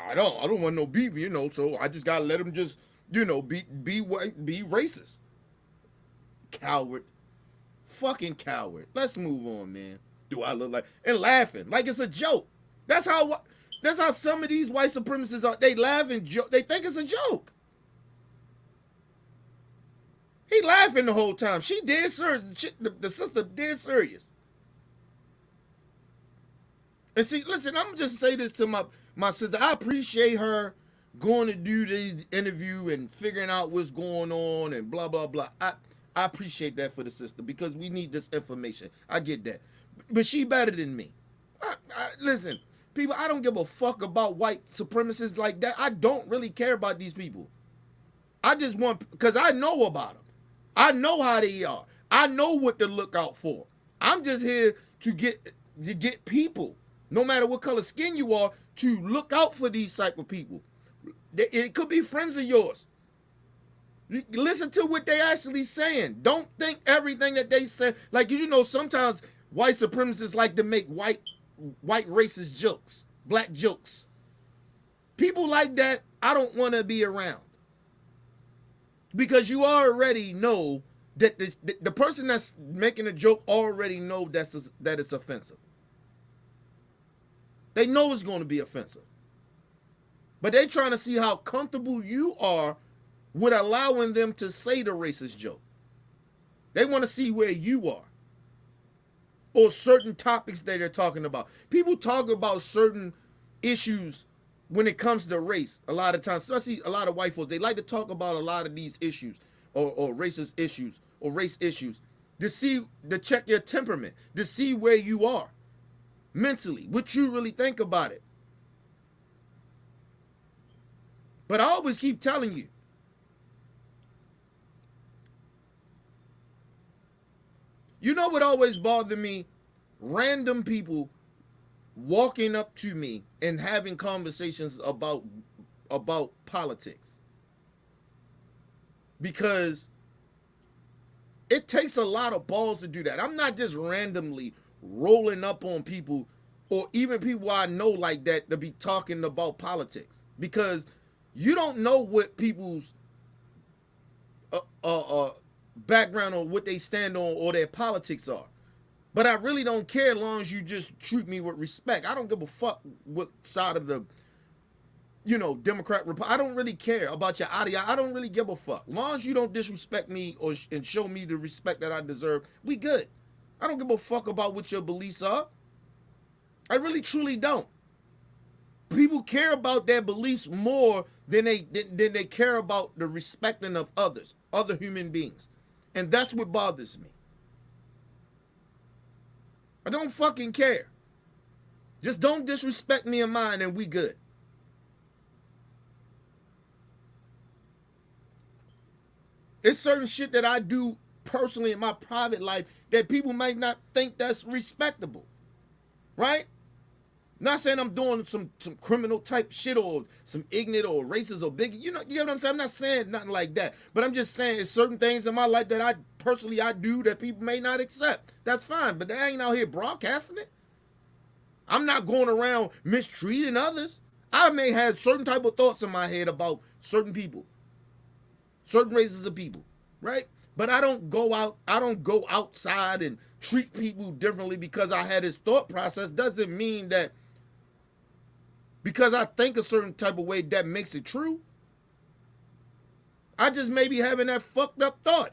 I don't want no beef, so I just gotta let him just, be white, be racist. Coward. Fucking coward. Let's move on, man. Do I look like, and laughing like it's a joke. That's how some of these white supremacists are. They laugh and joke. They think it's a joke. He laughing the whole time. She dead serious. The sister dead serious. And see, listen, I'm just say this to my sister. I appreciate her going to do this interview and figuring out what's going on and blah, blah, blah. I appreciate that for the sister because we need this information. I get that. But she better than me. Listen, people, I don't give a fuck about white supremacists like that. I don't really care about these people. I just want, because I know about them. I know how they are. I know what to look out for. I'm just here to get people, no matter what color skin you are, to look out for these type of people. It could be friends of yours. Listen to what they actually saying. Don't think everything that they say. Like, sometimes white supremacists like to make white racist jokes, black jokes. People like that, I don't want to be around. Because you already know that the person that's making a joke already know that it's offensive. They know it's going to be offensive. But they're trying to see how comfortable you are with allowing them to say the racist joke. They want to see where you are. Or certain topics that they're talking about. People talk about certain issues when it comes to race, a lot of times, especially a lot of white folks, they like to talk about a lot of these issues or racist issues or race issues to check your temperament, to see where you are mentally, what you really think about it. But I always keep telling you, you know what always bothered me? Random people walking up to me and having conversations about politics. Because it takes a lot of balls to do that. I'm not just randomly rolling up on people or even people I know like that to be talking about politics. Because you don't know what people's background or what they stand on or their politics are. But I really don't care as long as you just treat me with respect. I don't give a fuck what side of the, Democrat, I don't really care about your ideology. I don't really give a fuck. As long as you don't disrespect me and show me the respect that I deserve, we good. I don't give a fuck about what your beliefs are. I really truly don't. People care about their beliefs more than they care about the respecting of others, other human beings. And that's what bothers me. I don't fucking care. Just don't disrespect me and mine and we good. It's certain shit that I do personally in my private life that people might not think that's respectable. Right? Not saying I'm doing some criminal type shit or some ignorant or racist or bigot. You know what I'm saying? I'm not saying nothing like that. But I'm just saying it's certain things in my life that I do that people may not accept. That's fine. But they ain't out here broadcasting it. I'm not going around mistreating others. I may have certain type of thoughts in my head about certain people. Certain races of people. Right? But I don't go outside and treat people differently because I had this thought process. Doesn't mean that because I think a certain type of way that makes it true. I just may be having that fucked up thought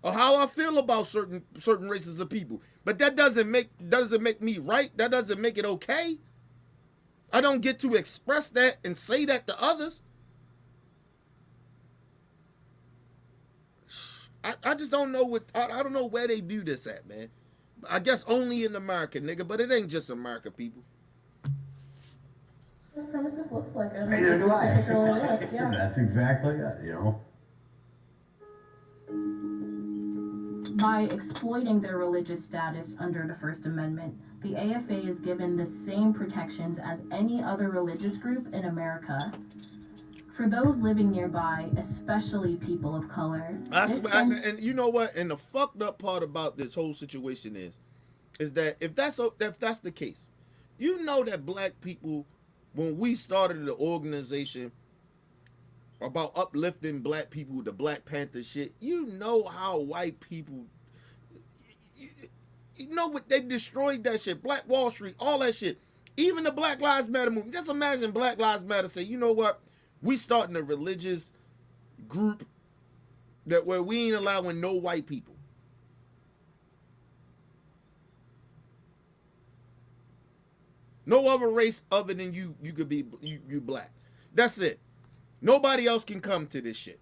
or how I feel about certain races of people. But that doesn't make me right. That doesn't make it okay. I don't get to express that and say that to others. I just don't know I don't know where they do this at, man. I guess only in America, nigga, but it ain't just America, people. This premises looks like it. Neither do I. Particularly look, yeah. That's exactly it, By exploiting their religious status under the First Amendment, the AFA is given the same protections as any other religious group in America. For those living nearby, especially people of color. And you know what? And the fucked up part about this whole situation is that if that's the case, you know that black people, when we started the organization about uplifting black people, the Black Panther shit, you know how white people, you know what, they destroyed that shit. Black Wall Street, all that shit. Even the Black Lives Matter movement. Just imagine Black Lives Matter say, you know what? We starting a religious group where we ain't allowing no white people. No other race other than you could be you black. That's it. Nobody else can come to this shit.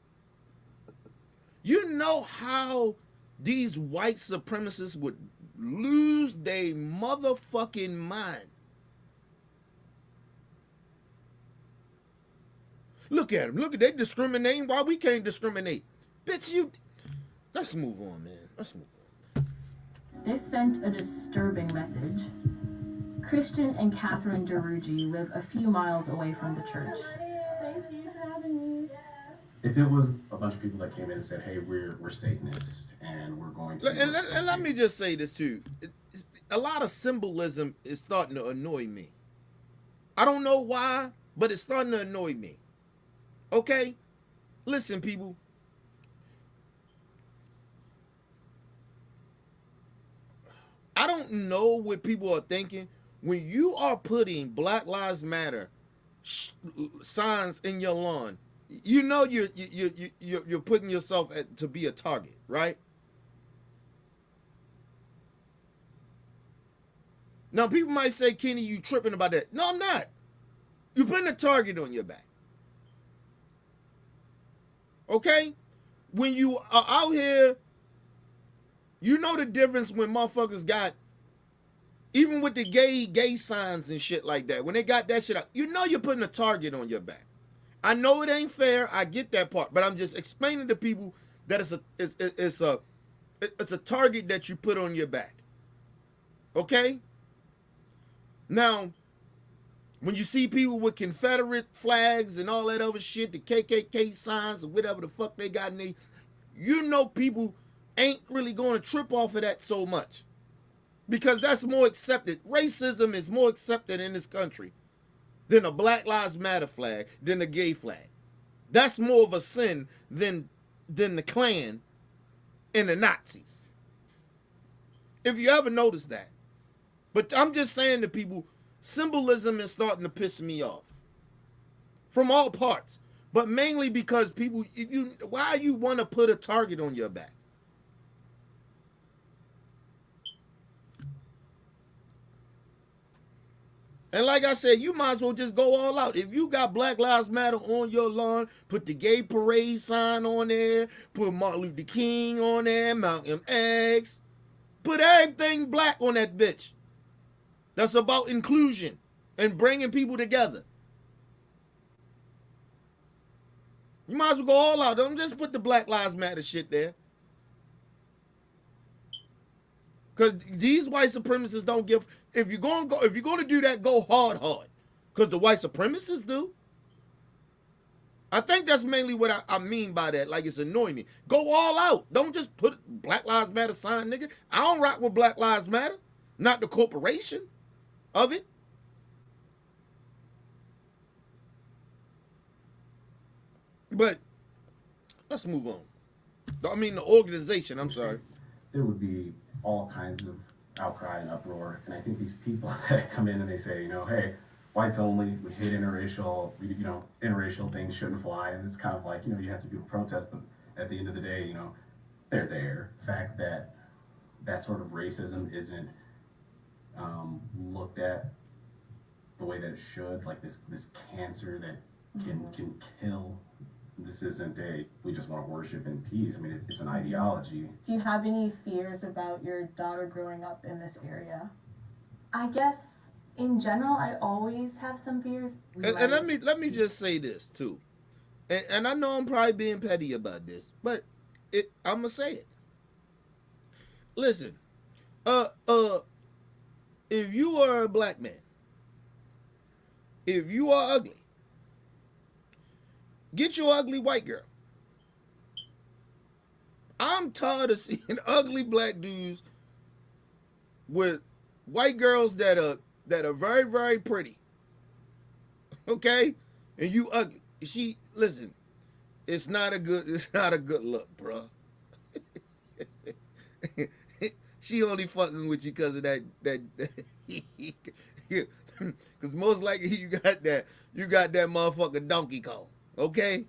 You know how these white supremacists would lose their motherfucking mind. Look at them. Look at they discriminating while we can't discriminate. Bitch, let's move on, man. Let's move on. This sent a disturbing message. Christian and Catherine DeRuggi live a few miles away from the church. If it was a bunch of people that came in and said, "Hey, we're Satanists and we're going to," and let me just say this too, a lot of symbolism is starting to annoy me. I don't know why, but it's starting to annoy me. Okay, listen, people. I don't know what people are thinking when you are putting Black Lives Matter signs in your lawn. You know you're putting yourself to be a target, right? Now people might say, "Kenny, you tripping about that?" No, I'm not. You're putting a target on your back. Okay? when you are out here, you know the difference when motherfuckers got, even with the gay signs and shit like that, when they got that shit out, you know you're putting a target on your back. I know it ain't fair. I get that part, but I'm just explaining to people that it's a target that you put on your back. Okay? Now, when you see people with Confederate flags and all that other shit, the KKK signs or whatever the fuck they got in there, you know people ain't really going to trip off of that so much. Because that's more accepted. Racism is more accepted in this country than a Black Lives Matter flag, than a gay flag. That's more of a sin than the Klan and the Nazis. If you ever notice that. But I'm just saying to people, symbolism is starting to piss me off. From all parts. But mainly because people, why you want to put a target on your back? And like I said, you might as well just go all out. If you got Black Lives Matter on your lawn, put the gay parade sign on there, put Martin Luther King on there, Malcolm X, put everything black on that bitch. That's about inclusion and bringing people together. You might as well go all out. Don't just put the Black Lives Matter shit there. Because these white supremacists don't give. If you're going to do that, go hard. Because the white supremacists do. I think that's mainly what I mean by that. Like, it's annoying me. Go all out. Don't just put Black Lives Matter sign, nigga. I don't rock with Black Lives Matter. Not the corporation of it. But let's move on. I mean, the organization. I'm sorry. There would be all kinds of outcry and uproar, and I think these people that come in and they say, hey, whites only, we hate interracial, interracial things shouldn't fly, and it's kind of like, you have to people protest, but at the end of the day, they're there. The fact that that sort of racism isn't looked at the way that it should, like this cancer that can kill. This isn't we just want to worship in peace. I mean, it's an ideology. Do you have any fears about your daughter growing up in this area? I guess in general, I always have some fears. And let me just say this too, and I know I'm probably being petty about this, but I'm gonna say it. Listen, if you are a black man, if you are ugly, get your ugly white girl. I'm tired of seeing ugly black dudes with white girls that are very, very pretty. Okay? And you ugly. Listen, it's not a good look, bro. She only fucking with you because of that because most likely you got that motherfucking Donkey Kong. Okay?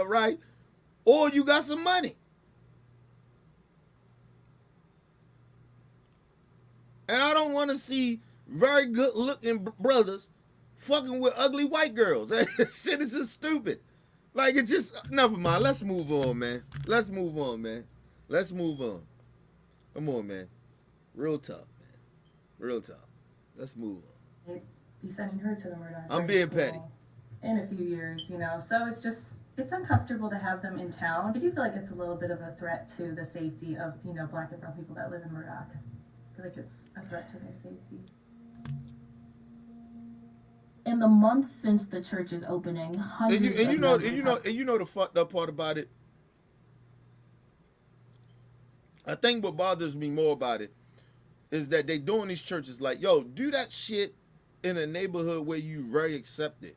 Right? Or you got some money. And I don't want to see very good looking brothers fucking with ugly white girls. That shit is just stupid. Like, it just, never mind. Let's move on, man. Let's move on. Come on, man. Real talk, man. Real talk. Let's move on. Be sending her to the Murdoch. I'm being petty. In a few years, so it's uncomfortable to have them in town. I do feel like it's a little bit of a threat to the safety of, black and brown people that live in Murdoch. I feel like it's a threat to their safety. In the months since the church's opening, hundreds and you know the fucked up part about it. I think what bothers me more about it is that they doing these churches like, yo, do that shit in a neighborhood where you very accepted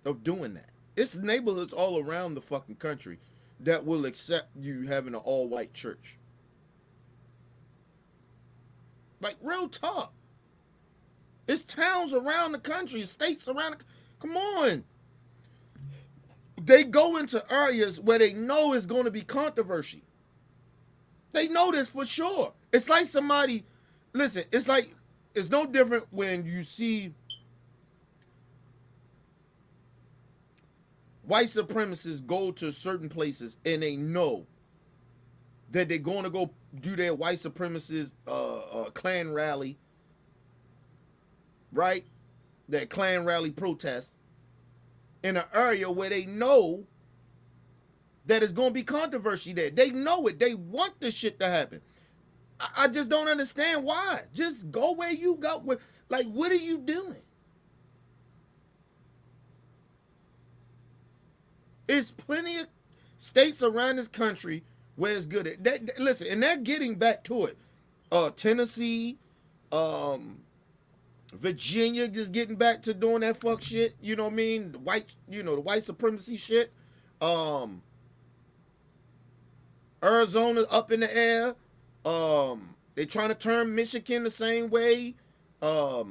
of doing that. It's neighborhoods all around the fucking country that will accept you having an all-white church. Like, real talk. It's towns around the country, states around come on. They go into areas where they know it's going to be controversy. They know this for sure. It's like somebody, listen, it's no different when you see, white supremacists go to certain places and they know that they're going to go do their white supremacist Klan rally, right? That Klan rally protest in an area where they know that it's going to be controversy there. They know it. They want this shit to happen. I just don't understand why. Just go where you go. Like, what are you doing? There's plenty of states around this country where it's good at. Listen, and they're getting back to it. Tennessee, Virginia just getting back to doing that fuck shit. You know what I mean? The white supremacy shit. Arizona up in the air. They trying to turn Michigan the same way. Of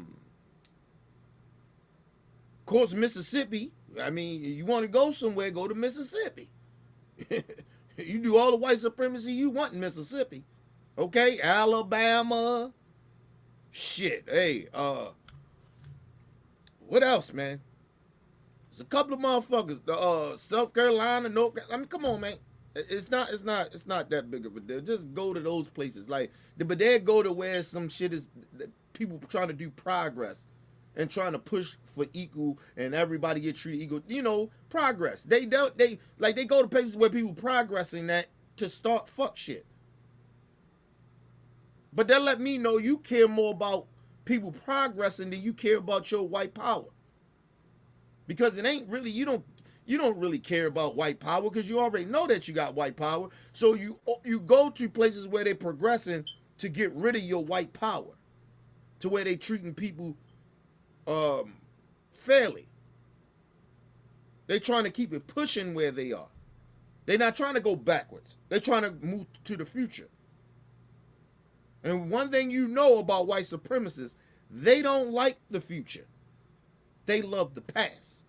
course, Mississippi. I mean, you want to go somewhere, go to Mississippi. You do all the white supremacy you want in Mississippi. Okay? Alabama. Shit. Hey, what else, man? There's a couple of motherfuckers. South Carolina, North Carolina. I mean, come on, man. It's not that big of a deal. Just go to those places. Like, but they go to where some shit is, people trying to do progress and trying to push for equal and everybody get treated equal. You know, progress. They go to places where people progressing that to start fuck shit. But they let me know you care more about people progressing than you care about your white power. Because it ain't really, you don't really care about white power because you already know that you got white power. So you go to places where they're progressing to get rid of your white power, to where they treating people fairly. They're trying to keep it pushing where they are. They're not trying to go backwards. They're trying to move to the future. And one thing you know about white supremacists, they don't like the future. They love the past.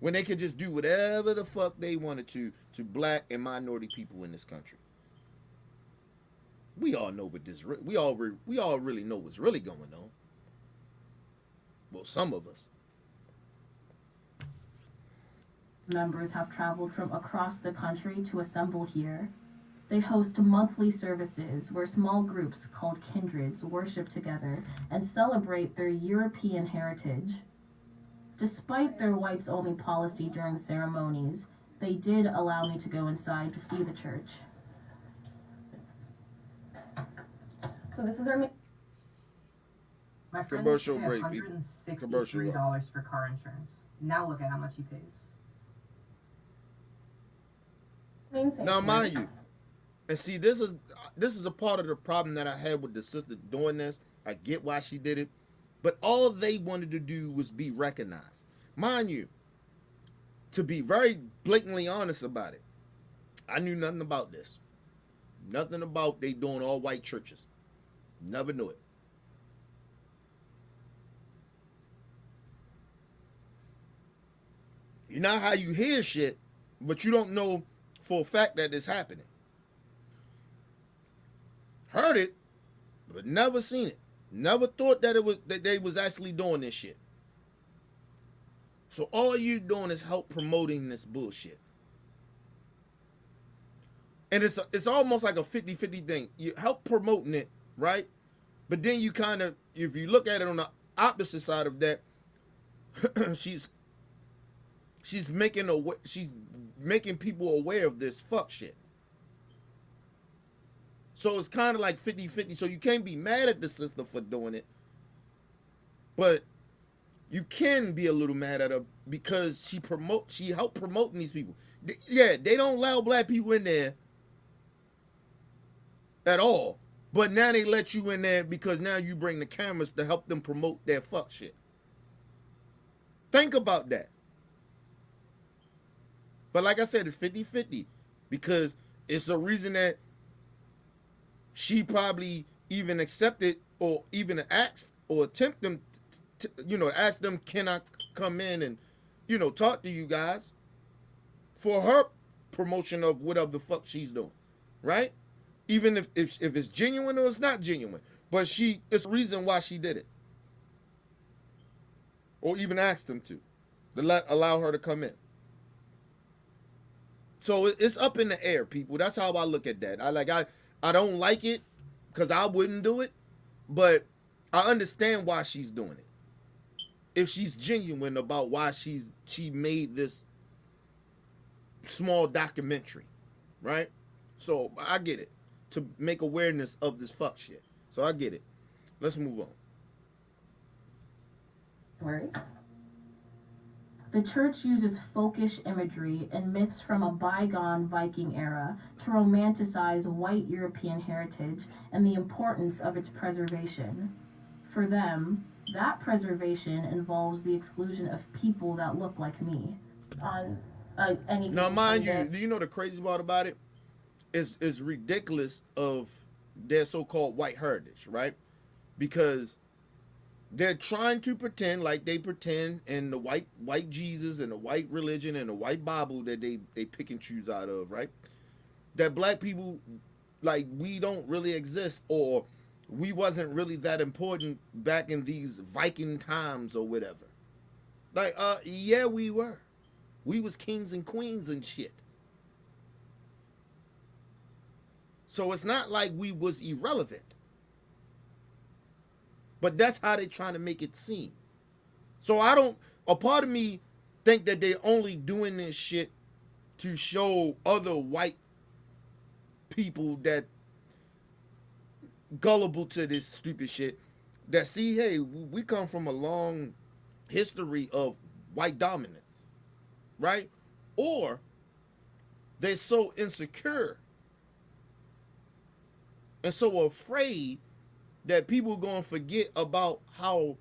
When they could just do whatever the fuck they wanted to black and minority people in this country. We all know what this. We all really know what's really going on. Well, some of us. Members have traveled from across the country to assemble here. They host monthly services where small groups called kindreds worship together and celebrate their European heritage. Despite their whites-only policy during ceremonies, they did allow me to go inside to see the church. So this is our My friend Commercial used to pay break, $163 for car insurance. Now look at how much he pays. Now, mind you, and see, this is a part of the problem that I had with the sister doing this. I get why she did it, but all they wanted to do was be recognized. Mind you, to be very blatantly honest about it, I knew nothing about this. Nothing about they doing all white churches. Never knew it. You know how you hear shit, but you don't know for a fact that it's happening. Heard it, but never seen it. Never thought that they was actually doing this shit. So all you doing is help promoting this bullshit. And it's almost like a 50-50 thing. You help promoting it, right? But then you kind of, if you look at it on the opposite side of that, she's making people aware of this fuck shit. So it's kind of like 50-50. So you can't be mad at the sister for doing it. But you can be a little mad at her because she helped promoting these people. They don't allow black people in there at all. But now they let you in there because now you bring the cameras to help them promote their fuck shit. Think about that. But like I said, it's 50-50 because it's a reason that she probably even accepted or even asked or attempt them to, ask them, can I come in and, talk to you guys for her promotion of whatever the fuck she's doing, right? Even if it's genuine or it's not genuine. But it's a reason why she did it. Or even asked them to. to allow her to come in. So it's up in the air, people. That's how I look at that. I don't like it because I wouldn't do it, but I understand why she's doing it. If she's genuine about why she made this small documentary, right? So I get it, to make awareness of this fuck shit. So I get it. Let's move on. Right. The church uses folkish imagery and myths from a bygone Viking era to romanticize white European heritage and the importance of its preservation. For them, that preservation involves the exclusion of people that look like me. On any. Now, mind you, do you know the crazy part about it? It's ridiculous of their so-called white heritage, right? Because they're trying to pretend like they pretend in the white Jesus and the white religion and the white Bible that they pick and choose out of, right? That black people, like, we don't really exist, or we wasn't really that important back in these Viking times or whatever. Like, yeah, we were. We was kings and queens and shit. So it's not like we was irrelevant. But that's how they trying to make it seem. So a part of me think that they're only doing this shit to show other white people that gullible to this stupid shit, that see, hey, we come from a long history of white dominance, right? Or they're so insecure and so afraid that people are going to forget about how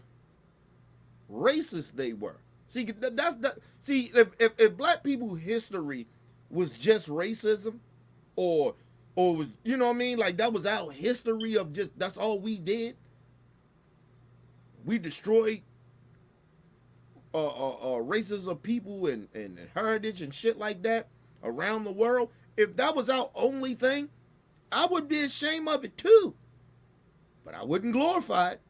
racist they were. See, if black people history was just racism, or was, you know what I mean, like that was our history of just, that's all we did. We destroyed races of people and heritage and shit like that around the world. If that was our only thing, I would be ashamed of it too. But I wouldn't glorify it.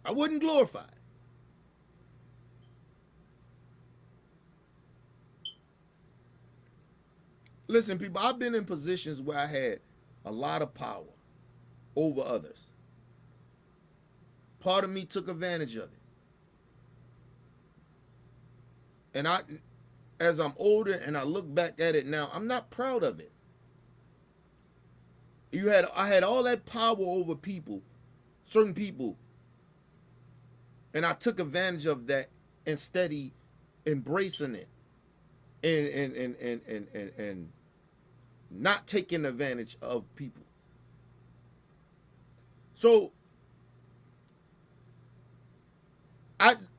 I wouldn't glorify it. Listen, people, I've been in positions where I had a lot of power over others. Part of me took advantage of it. And as I'm older and I look back at it now, I'm not proud of it. I had all that power over people, certain people, and I took advantage of that instead of embracing it and not taking advantage of people. So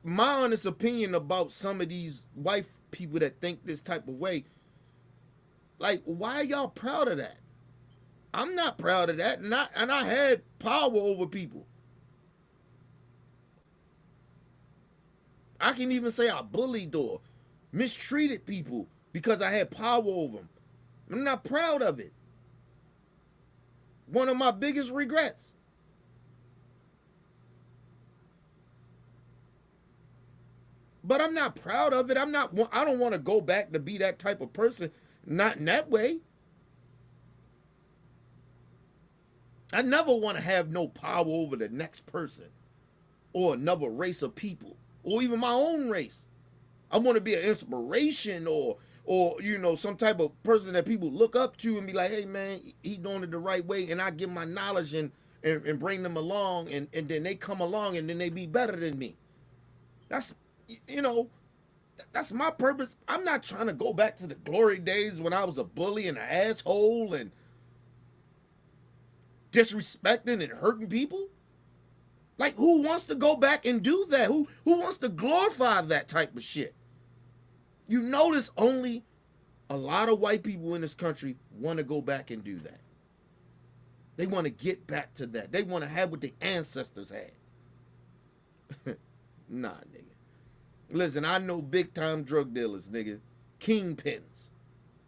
my honest opinion about some of these white people that think this type of way, like, why are y'all proud of that? I'm not proud of that, and I had power over people. I can even say I bullied or mistreated people because I had power over them. I'm not proud of it. One of my biggest regrets. But I'm not proud of it. I don't want to go back to be that type of person. Not in that way. I never want to have no power over the next person or another race of people or even my own race. I want to be an inspiration or you know, some type of person that people look up to and be like, hey man, he doing it the right way, and I give my knowledge and bring them along, and then they come along and then they be better than me. That's, you know, that's my purpose. I'm not trying to go back to the glory days when I was a bully and an asshole and disrespecting and hurting people. Like, who wants to go back and do that? Who wants to glorify that type of shit? You notice only a lot of white people in this country want to go back and do that. They want to get back to that. They want to have what their ancestors had. Nah, nigga. Listen, I know big time drug dealers, nigga. Kingpins.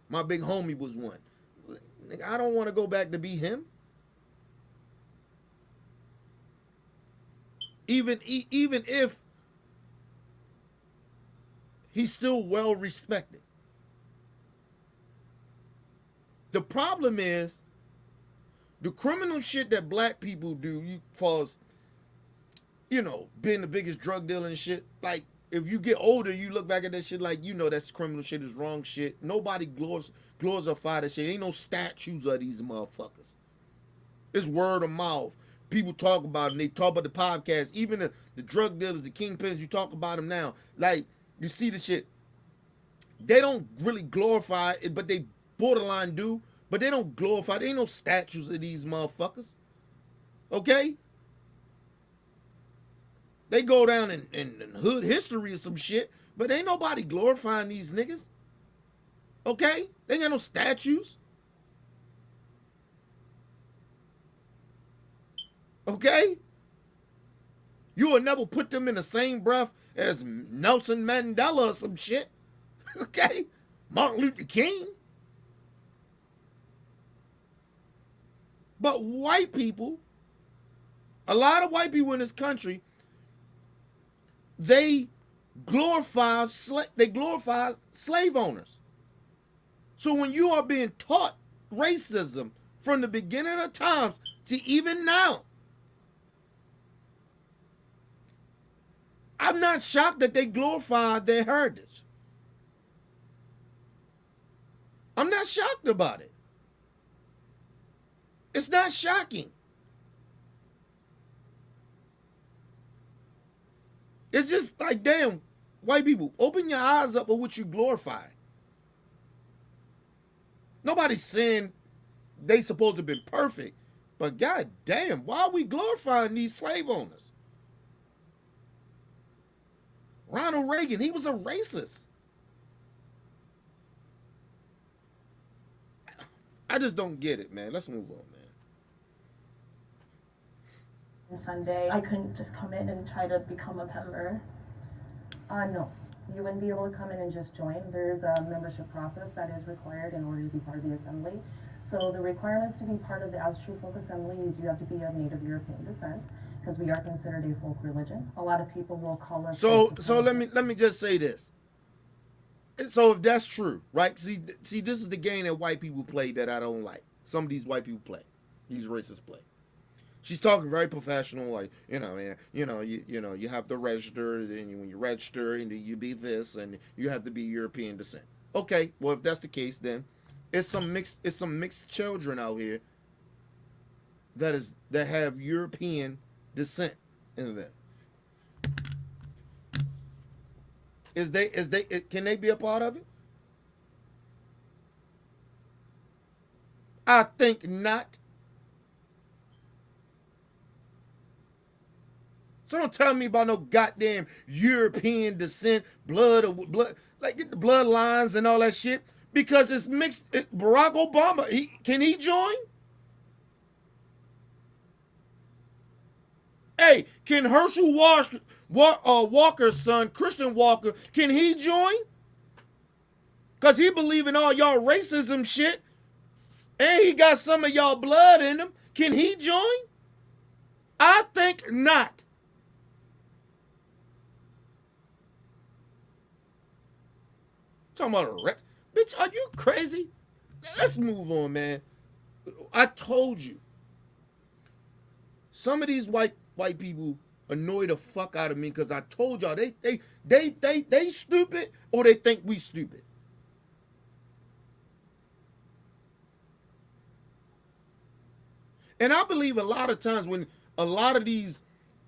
My big homie was one. Nigga, I don't want to go back to be him. even if he's still well respected. The problem is the criminal shit that black people do, being the biggest drug dealer and shit. Like, if you get older, you look back at that shit like, that's criminal shit, is wrong shit. Nobody glorify that shit. Ain't no statues of these motherfuckers. It's word of mouth. People talk about it, and they talk about the podcast. Even the drug dealers, the kingpins, you talk about them now. Like, you see the shit. They don't really glorify it, but they borderline do. But they don't glorify it. There ain't no statues of these motherfuckers. Okay? They go down in hood history or some shit, but ain't nobody glorifying these niggas. Okay? They ain't got no statues. Okay? You will never put them in the same breath as Nelson Mandela or some shit. Okay? Martin Luther King. But white people, a lot of white people in this country, they glorify slave owners. So when you are being taught racism from the beginning of times to even now, I'm not shocked that they glorify their heritage. I'm not shocked about it. It's not shocking. It's just like, damn, white people, open your eyes up of what you glorify. Nobody's saying they supposed to have been perfect, but god damn, why are we glorifying these slave owners? Ronald Reagan, he was a racist. I just don't get it, man. Let's move on, man. Sunday, I couldn't just come in and try to become a member. No, you wouldn't be able to come in and just join. There's a membership process that is required in order to be part of the assembly. So the requirements to be part of the As True Folk Assembly, you do have to be of Native European descent, because we are considered a folk religion. A lot of people will call us. So let me just say this. So if that's true, right? See, this is the game that white people play that I don't like. Some of these white people play, these racists play. She's talking very professional, like, you have to register, and when you register, and you be this, and you have to be European descent. Okay, well, if that's the case, then it's some mixed children out here that have European descent in them. Can they be a part of it? I think not. So don't tell me about no goddamn European descent, blood, like get the bloodlines and all that shit, because it's mixed. Barack Obama, can he join? Hey, can Herschel Walker's son, Christian Walker, can he join? Because he believe in all y'all racism shit, and he got some of y'all blood in him. Can he join? I think not. Talking about a Rex. Bitch, are you crazy? Let's move on, man. I told you. Some of these white people annoy the fuck out of me because I told y'all they stupid or they think we stupid. And I believe a lot of times when a lot of these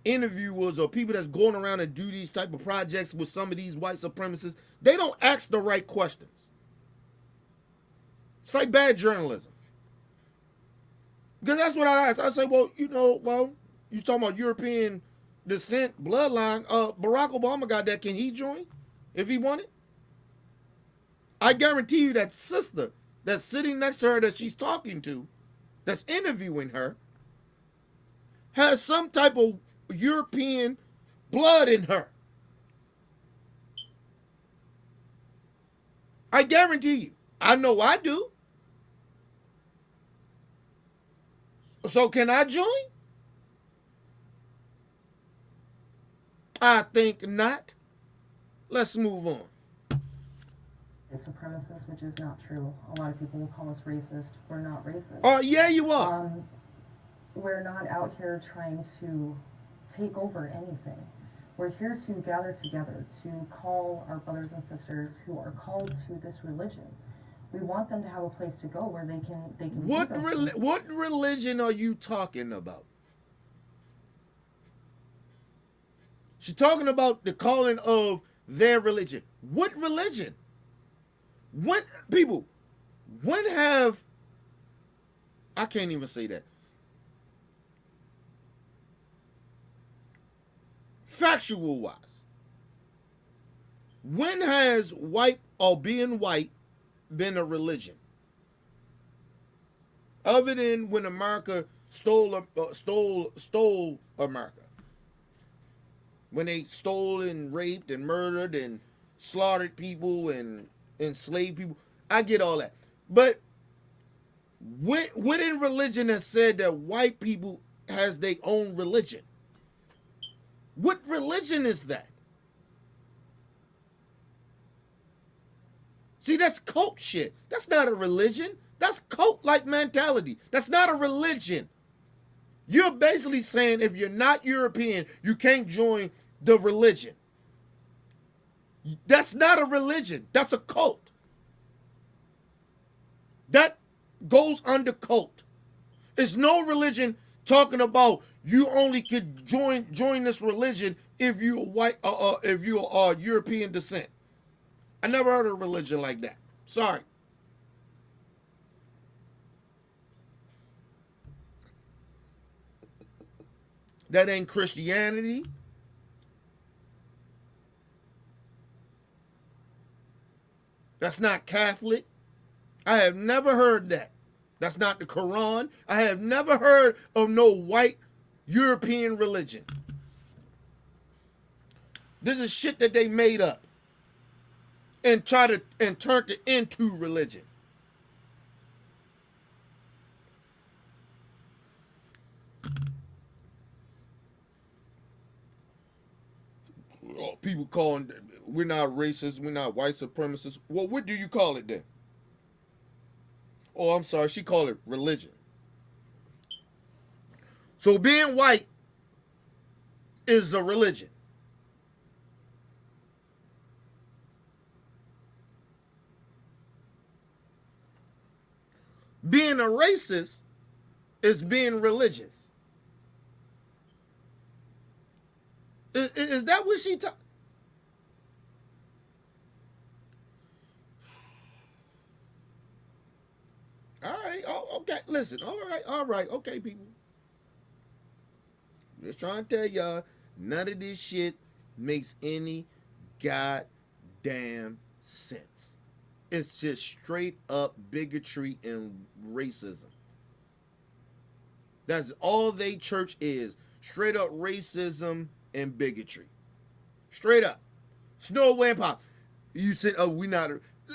interviewers or people that's going around and do these type of projects with some of these white supremacists, they don't ask the right questions. It's like bad journalism. Because that's what I ask. I say, well, you talking about European descent, bloodline. Barack Obama got that. Can he join if he wanted? I guarantee you that sister that's sitting next to her that she's talking to, that's interviewing her, has some type of European blood in her. I guarantee you. I know I do. So can I join? I think not. Let's move on. Supremacist, which is not true. A lot of people will call us racist. We're not racist. Oh, yeah, you are. We're not out here trying to take over anything. We're here to gather together to call our brothers and sisters who are called to this religion. We want them to have a place to go where they can What religion are you talking about? She's talking about the calling of their religion. What religion? When people, when have, I can't even say that. Factual wise, when has white or being white been a religion? Other than when America stole America. When they stole and raped and murdered and slaughtered people and enslaved people. I get all that. But what in religion has said that white people has their own religion? What religion is that? See, that's cult shit. That's not a religion. That's cult-like mentality. That's not a religion. You're basically saying if you're not European, you can't join the religion. That's not a religion. That's a cult. That goes under cult. There's no religion talking about you only could join this religion if you're white, if you are European descent. I never heard of a religion like that. Sorry. That ain't Christianity. That's not Catholic. I have never heard that. That's not the Quran. I have never heard of no white European religion. This is shit that they made up and turned it into religion. People calling, we're not racist, we're not white supremacists. Well, what do you call it then? Oh, I'm sorry, she called it religion. So being white is a religion. Being a racist is being religious. Is that what she talking? All right. Oh, okay. Listen. All right. Okay, people. Just trying to tell y'all, none of this shit makes any goddamn sense. It's just straight up bigotry and racism. That's all they church is. Straight up racism and bigotry. Straight up. Snow Way and Pop. You said, oh, we not.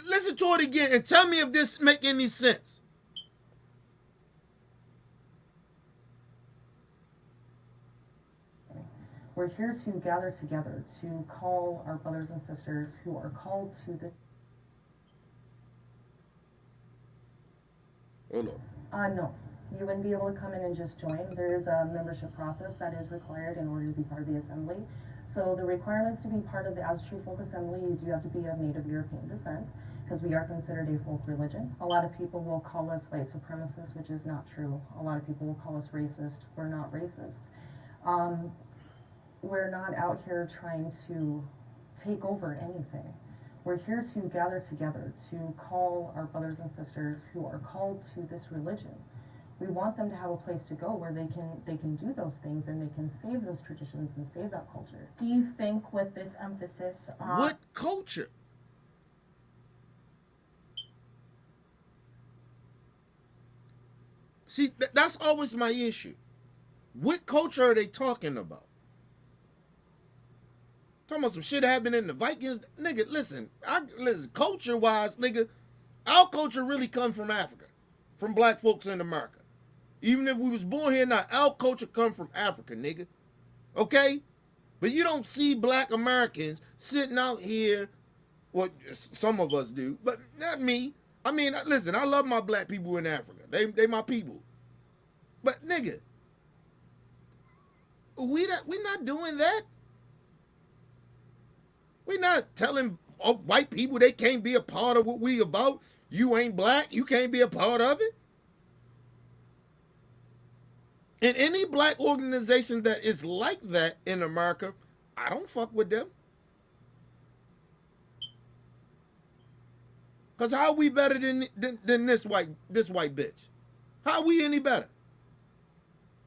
Listen to it again and tell me if this make any sense. We're here to gather together to call our brothers and sisters who are called to the... Hold on. No. You wouldn't be able to come in and just join. There is a membership process that is required in order to be part of the assembly. So the requirements to be part of the As True Folk Assembly, you do have to be of Native European descent, because we are considered a folk religion. A lot of people will call us white supremacists, which is not true. A lot of people will call us racist. We're not racist. We're not out here trying to take over anything. We're here to gather together to call our brothers and sisters who are called to this religion. We want them to have a place to go where they can do those things and they can save those traditions and save that culture. Do you think with this emphasis on... What culture? See, that's always my issue. What culture are they talking about? Talking about some shit happening in the Vikings. Nigga, listen, culture-wise, nigga, our culture really comes from Africa, from black folks in America. Even if we was born here now, our culture come from Africa, nigga. Okay? But you don't see black Americans sitting out here. Well, some of us do, but not me. I mean, listen, I love my black people in Africa. They my people. But nigga, we not doing that. We not telling white people they can't be a part of what we about. You ain't black, you can't be a part of it. And any black organization that is like that in America, I don't fuck with them. Cause how are we better than this white bitch? How are we any better?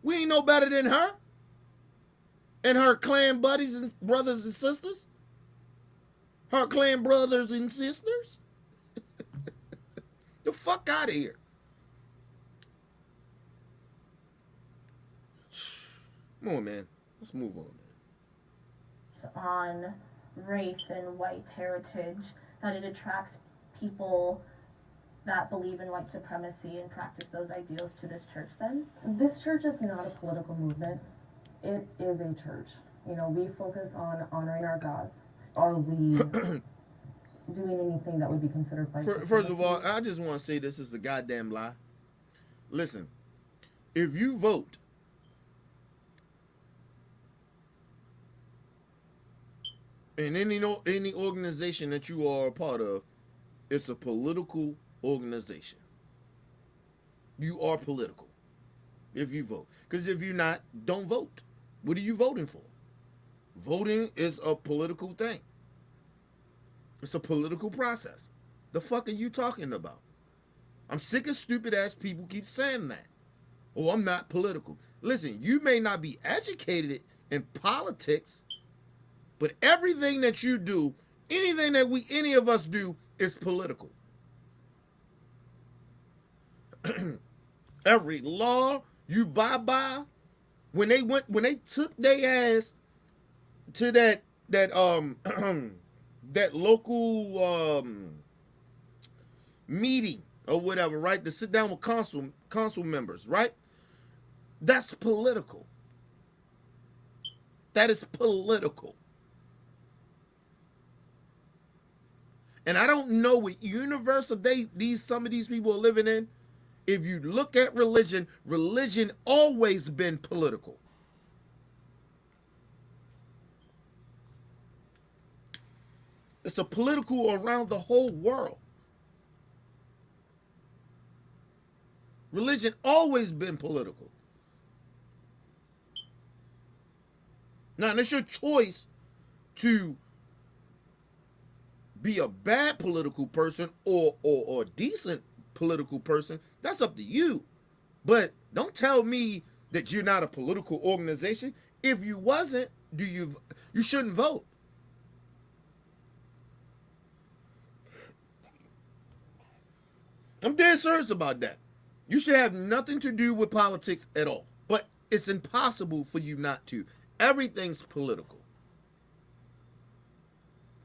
We ain't no better than her and her clan buddies and brothers and sisters. Her clan brothers and sisters. The fuck out of here. Come on, man. Let's move on, man. It's on race and white heritage that it attracts people that believe in white supremacy and practice those ideals to this church then? This church is not a political movement. It is a church. You know, we focus on honoring our gods. Are we doing anything that would be considered white supremacy? First of all, I just want to say this is a goddamn lie. Listen, if you vote in any organization that you are a part of, it's a political organization. You are political if you vote. Because if you're not, don't vote. What are you voting for? Voting is a political thing. It's a political process. The fuck are you talking about? I'm sick of stupid ass people keep saying that. Oh, I'm not political. Listen, you may not be educated in politics, but everything that you do, anything that any of us do, is political. Every law you buy by, when they took their ass to that that local meeting or whatever, right? To sit down with council members, right? That's political. That is political. And I don't know what universe some of these people are living in. If you look at religion always been political. It's a political around the whole world. Religion always been political. Now, it's your choice to be a bad political person or a decent political person. That's up to you. But don't tell me that you're not a political organization. If you wasn't, you shouldn't vote. I'm dead serious about that. You should have nothing to do with politics at all. But it's impossible for you not to. Everything's political.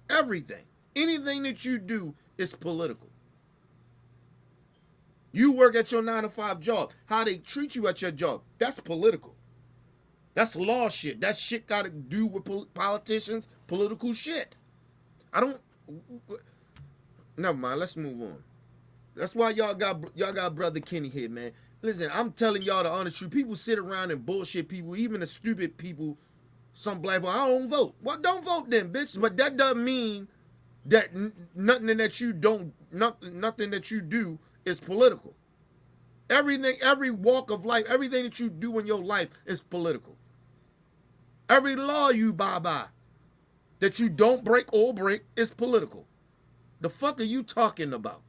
Everything. Anything that you do is political. You work at your 9-to-5 job. How they treat you at your job, that's political. That's law shit. That shit got to do with politicians, political shit. Never mind. Let's move on. That's why y'all got Brother Kenny here, man. Listen, I'm telling y'all the honest truth. People sit around and bullshit people, even the stupid people. Some black people, I don't vote. Well, don't vote then, bitch. But that doesn't mean that nothing that you do is political. Everything, every walk of life, everything that you do in your life is political. Every law you buy by that you don't break or break is political. The fuck are you talking about?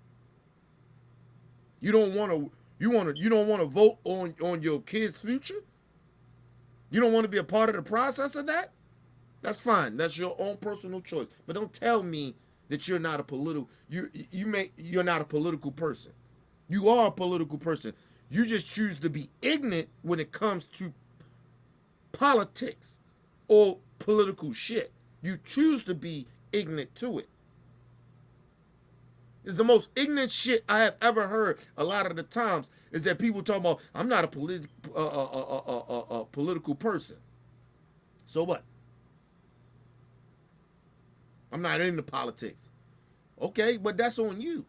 You don't want to vote on your kid's future? You don't want to be a part of the process of that? That's fine. That's your own personal choice. But don't tell me that you're not a you're not a political person. You are a political person. You just choose to be ignorant when it comes to politics or political shit. You choose to be ignorant to it. It's the most ignorant shit I have ever heard a lot of the times is that people talk about, I'm not a political person. So what? I'm not into politics. Okay, but that's on you.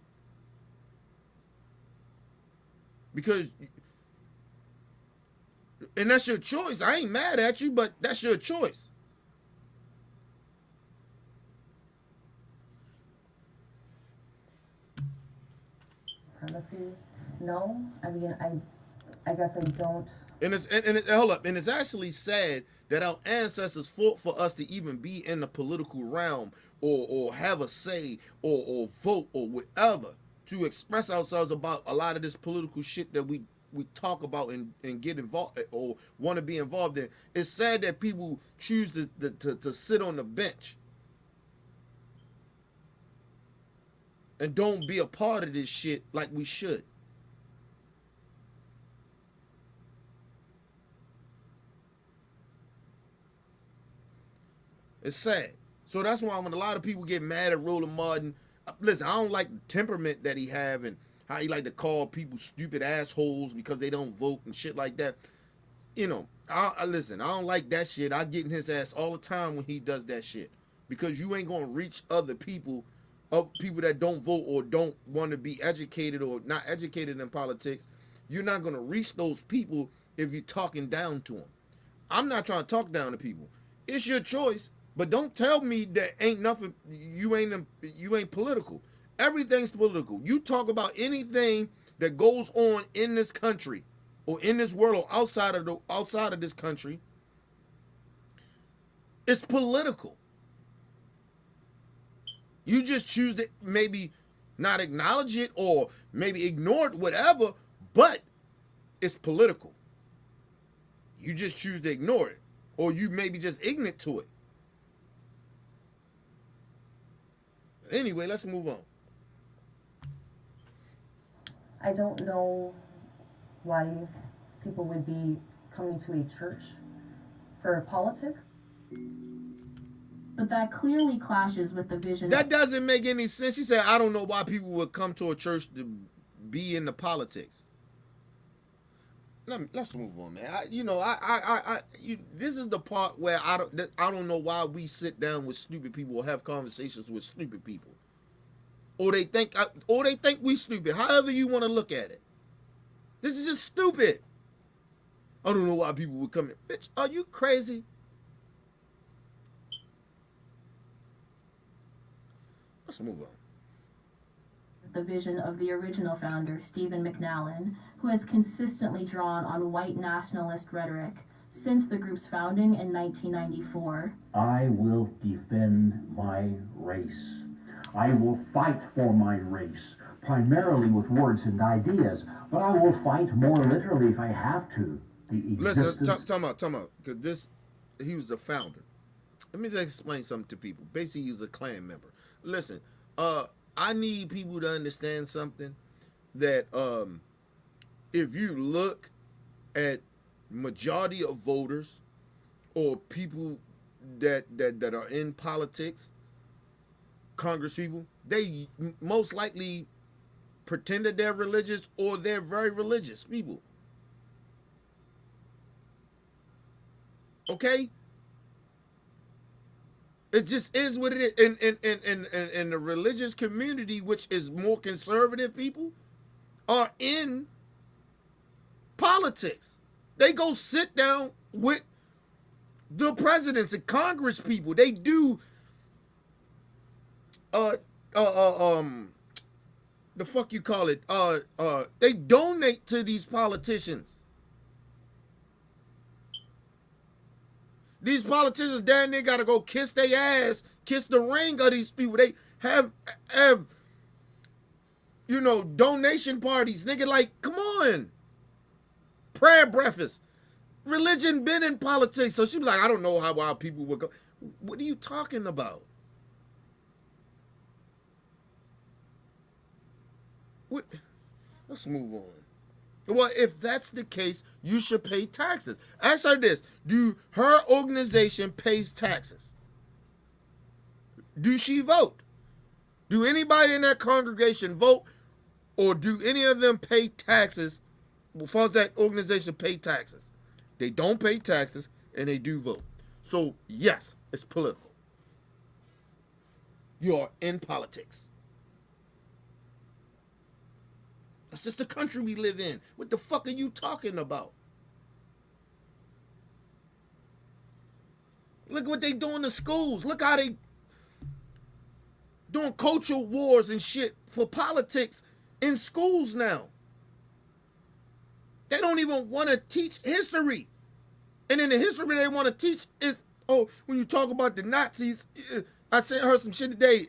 Because, and that's your choice. I ain't mad at you, but that's your choice. Supremacy? No. I mean, I guess I don't. And hold up, and it's actually sad that our ancestors fought for us to even be in the political realm or have a say or vote or whatever, to express ourselves about a lot of this political shit that we talk about and get involved or want to be involved in. It's sad that people choose to sit on the bench and don't be a part of this shit like we should. It's sad. So that's why when a lot of people get mad at Roland Martin, listen, I don't like the temperament that he have and how he like to call people stupid assholes because they don't vote and shit like that. You know, listen, I don't like that shit. I get in his ass all the time when he does that shit, because you ain't gonna reach other people, people that don't vote or don't want to be educated or not educated in politics. You're not gonna reach those people if you're talking down to them. I'm not trying to talk down to people. It's your choice. But don't tell me that ain't nothing. You ain't political. Everything's political. You talk about anything that goes on in this country or in this world or outside of this country, it's political. You just choose to maybe not acknowledge it or maybe ignore it, whatever, but it's political. You just choose to ignore it, or you maybe just ignorant to it. Anyway, let's move on. I don't know why people would be coming to a church for politics. But that clearly clashes with the vision. That doesn't make any sense. She said, I don't know why people would come to a church to be in the politics. Let's move on, man. This is the part where I don't know why we sit down with stupid people or have conversations with stupid people, or they think we stupid. However you want to look at it, this is just stupid. I don't know why people would come in. Bitch, are you crazy? Let's move on. The vision of the original founder, Stephen McNallen, who has consistently drawn on white nationalist rhetoric since the group's founding in 1994. I will defend my race. I will fight for my race, primarily with words and ideas, but I will fight more literally if I have to. Listen, time out, because he was the founder. Let me just explain something to people. Basically, he was a Klan member. Listen, I need people to understand something, that if you look at majority of voters or people that are in politics, Congress people, they most likely pretend that they're religious or they're very religious people. Okay? It just is what it is. In the religious community, which is more conservative people, are in politics. They go sit down with the presidents and Congress people. They do the fuck you call it? They donate to these politicians. These politicians down there gotta go kiss their ass, kiss the ring of these people. They have donation parties. Nigga, like, come on. Prayer breakfast. Religion been in politics. So she was like, I don't know why people would go. What are you talking about? What? Let's move on. Well, if that's the case, you should pay taxes. Ask her this. Do her organization pays taxes? Do she vote? Do anybody in that congregation vote? Or do any of them pay taxes? Before that organization pay taxes. They don't pay taxes and they do vote. So, yes, it's political. you're in politics. That's just the country we live in. What the fuck are you talking about? Look what they doing to schools. Look how they doing cultural wars and shit for politics in schools now. They don't even want to teach history. And in the history they want to teach is, oh, when you talk about the Nazis, I heard some shit today.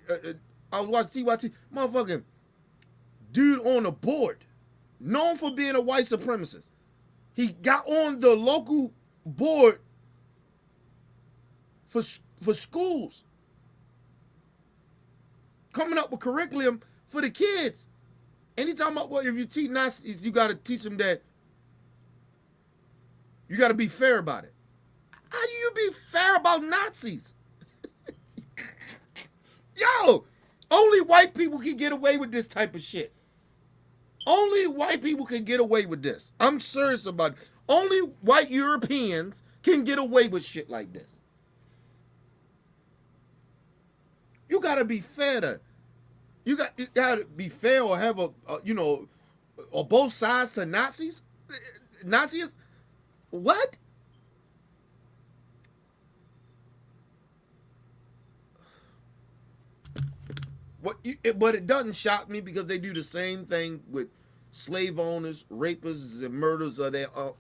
I was watching TYT. Motherfucking dude on the board, known for being a white supremacist. He got on the local board for schools, coming up with curriculum for the kids. And he talking about, well, if you teach Nazis, you got to teach them that you got to be fair about it. How do you be fair about Nazis? Yo, only white people can get away with this type of shit. Only white people can get away with this. I'm serious about it. Only white Europeans can get away with shit like this. You gotta be fair to, you gotta be fair or have or both sides to Nazis. Nazis, what? But it doesn't shock me because they do the same thing with slave owners, rapists, and murderers of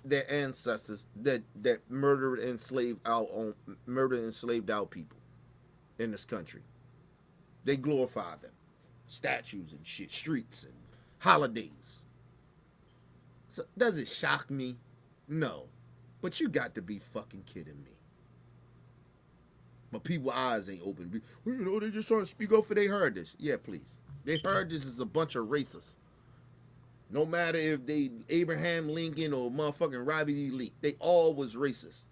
their ancestors that murdered and enslaved our people in this country. They glorify them, statues and shit, streets and holidays. So does it shock me? No, but you got to be fucking kidding me. But people's eyes ain't open. Well, they just trying to speak up for they heard this. Yeah, please. They heard this is a bunch of racists. No matter if they Abraham Lincoln or motherfucking Robbie E. Lee, they all was racist.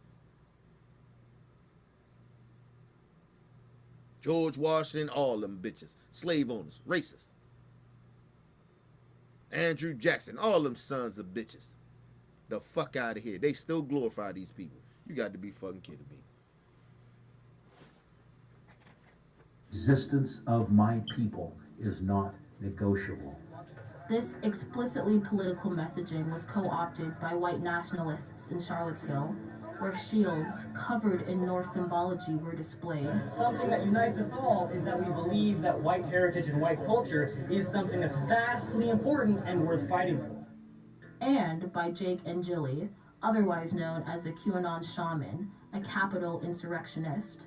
George Washington, all them bitches. Slave owners, racist. Andrew Jackson, all them sons of bitches. The fuck out of here. They still glorify these people. You got to be fucking kidding me. Existence of my people is not negotiable. This explicitly political messaging was co-opted by white nationalists in Charlottesville, where shields covered in Norse symbology were displayed. Something that unites us all is that we believe that white heritage and white culture is something that's vastly important and worth fighting for. And by Jake and Jilly, otherwise known as the QAnon Shaman, a capital insurrectionist.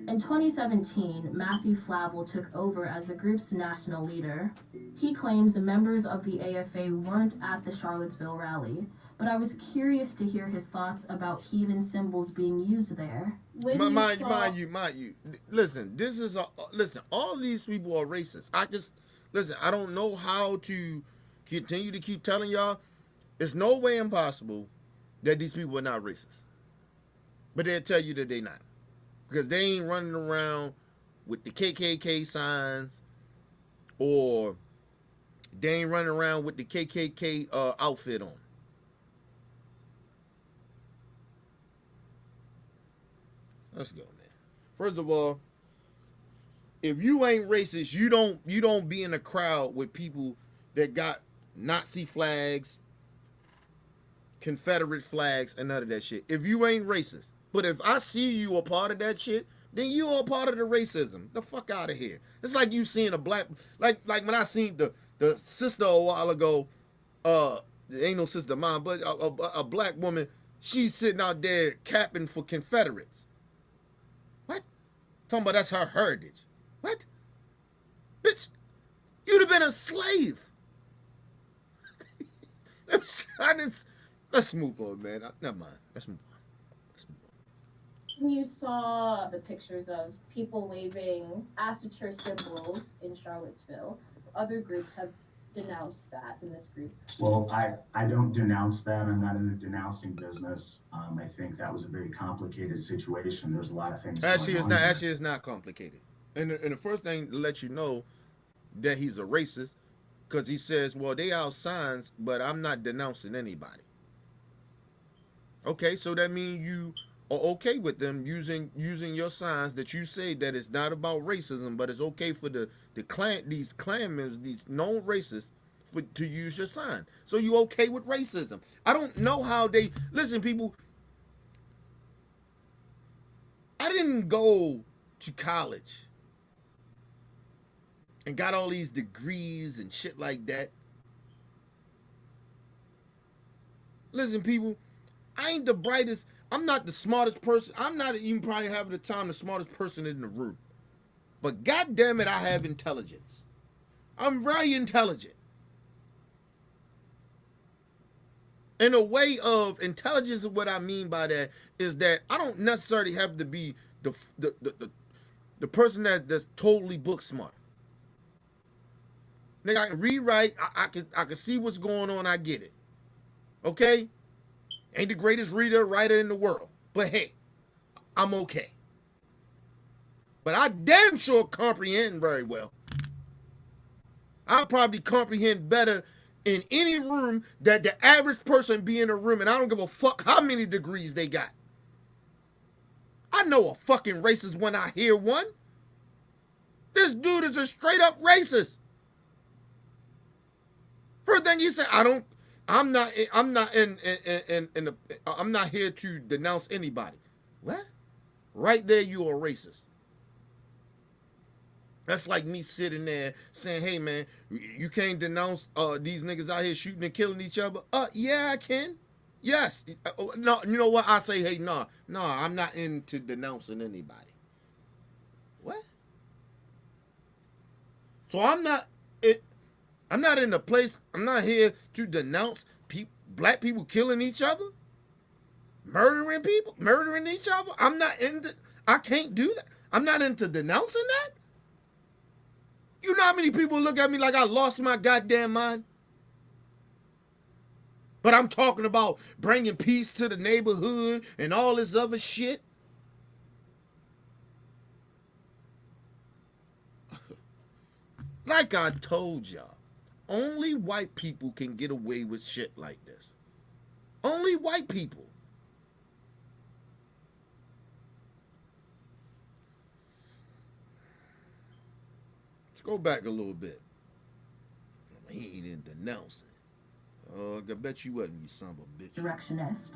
In 2017, Matthew Flavel took over as the group's national leader. He claims members of the AFA weren't at the Charlottesville rally, but I was curious to hear his thoughts about heathen symbols being used there. Mind you. Listen, listen, all these people are racist. I don't know how to continue to keep telling y'all, there's no way impossible that these people are not racist. But they'll tell you that they're not. Because they ain't running around with the KKK signs, or they ain't running around with the KKK outfit on. Let's go, man. First of all, if you ain't racist, you don't be in a crowd with people that got Nazi flags, Confederate flags, and none of that shit. If you ain't racist. But if I see you a part of that shit, then you are part of the racism. The fuck out of here. It's like you seeing a black, like when I seen the sister a while ago, ain't no sister of mine, but a black woman, she's sitting out there capping for Confederates. What? Talking about that's her heritage. What? Bitch, you'd have been a slave. Let's move on, man. Never mind. Let's move on. You saw the pictures of people waving astroturf symbols in Charlottesville. Other groups have denounced that in this group. Well, I don't denounce that. I'm not in the denouncing business. I think that was a very complicated situation. There's a lot of things. Actually, it's not complicated. And the first thing to let you know that he's a racist, because he says, well, they are signs, but I'm not denouncing anybody. Okay, so that means you are okay with them using your signs that you say that it's not about racism, but it's okay for these clan members, these known racists, to use your sign. So you okay with racism? I don't know how they listen, people. I didn't go to college and got all these degrees and shit like that. Listen, people, I ain't the brightest. I'm not the smartest person. I'm not even probably having the time the smartest person in the room. But God damn it, I have intelligence. I'm very intelligent. In a way of intelligence, what I mean by that is that I don't necessarily have to be the person that's totally book smart. Nigga, I can rewrite. I can see what's going on. I get it. Okay? Ain't the greatest writer in the world. But hey, I'm okay. But I damn sure comprehend very well. I'll probably comprehend better in any room that the average person be in a room, and I don't give a fuck how many degrees they got. I know a fucking racist when I hear one. This dude is a straight up racist. First thing he said, I'm not here to denounce anybody. What? Right there, you are racist. That's like me sitting there saying, hey man, you can't denounce these niggas out here shooting and killing each other. Yeah, I can. Yes. No, you know what? I say, hey, no, I'm not into denouncing anybody. What? So I'm not in the place, I'm not here to denounce black people killing each other, murdering people, murdering each other. I can't do that. I'm not into denouncing that. You know how many people look at me like I lost my goddamn mind? But I'm talking about bringing peace to the neighborhood and all this other shit. Like I told y'all, only white people can get away with shit like this. Only white people. Let's go back a little bit. He ain't denouncing. I bet you wasn't, you son of a bitch. Directionist.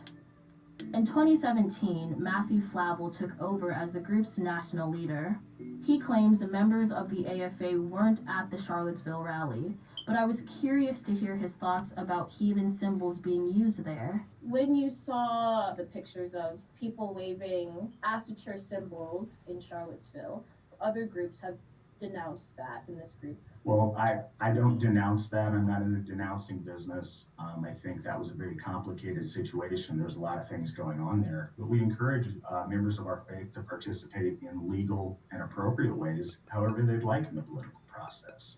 In 2017, Matthew Flavel took over as the group's national leader. He claims members of the AFA weren't at the Charlottesville rally, but I was curious to hear his thoughts about heathen symbols being used there. When you saw the pictures of people waving astroturf symbols in Charlottesville, other groups have denounced that in this group. Well, I don't denounce that. I'm not in the denouncing business. I think that was a very complicated situation. There's a lot of things going on there. But we encourage members of our faith to participate in legal and appropriate ways, however they'd like in the political process.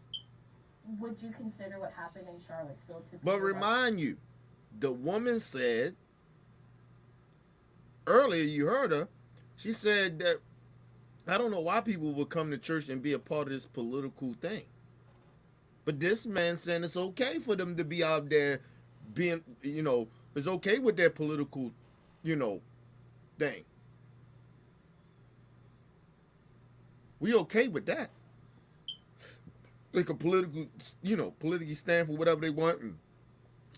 Would you consider what happened in Charlottesville to be? But remind you, the woman said, earlier you heard her, she said that, I don't know why people would come to church and be a part of this political thing. But this man saying it's okay for them to be out there being, it's okay with their political, thing. We okay with that. They can politically stand for whatever they want and,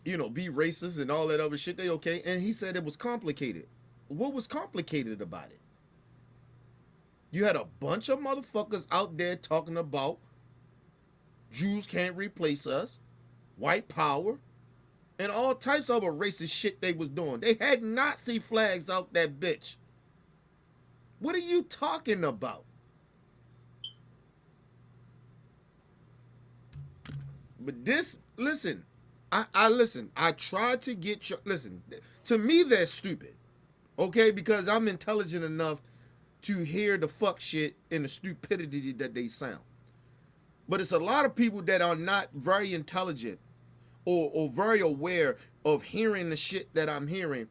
be racist and all that other shit. They okay. And he said it was complicated. What was complicated about it? You had a bunch of motherfuckers out there talking about Jews can't replace us, white power, and all types of racist shit they was doing. They had Nazi flags out that bitch. What are you talking about? But this, listen, I listen. I tried to get you, listen, to me they're stupid, okay? Because I'm intelligent enough to hear the fuck shit and the stupidity that they sound. But it's a lot of people that are not very intelligent or very aware of hearing the shit that I'm hearing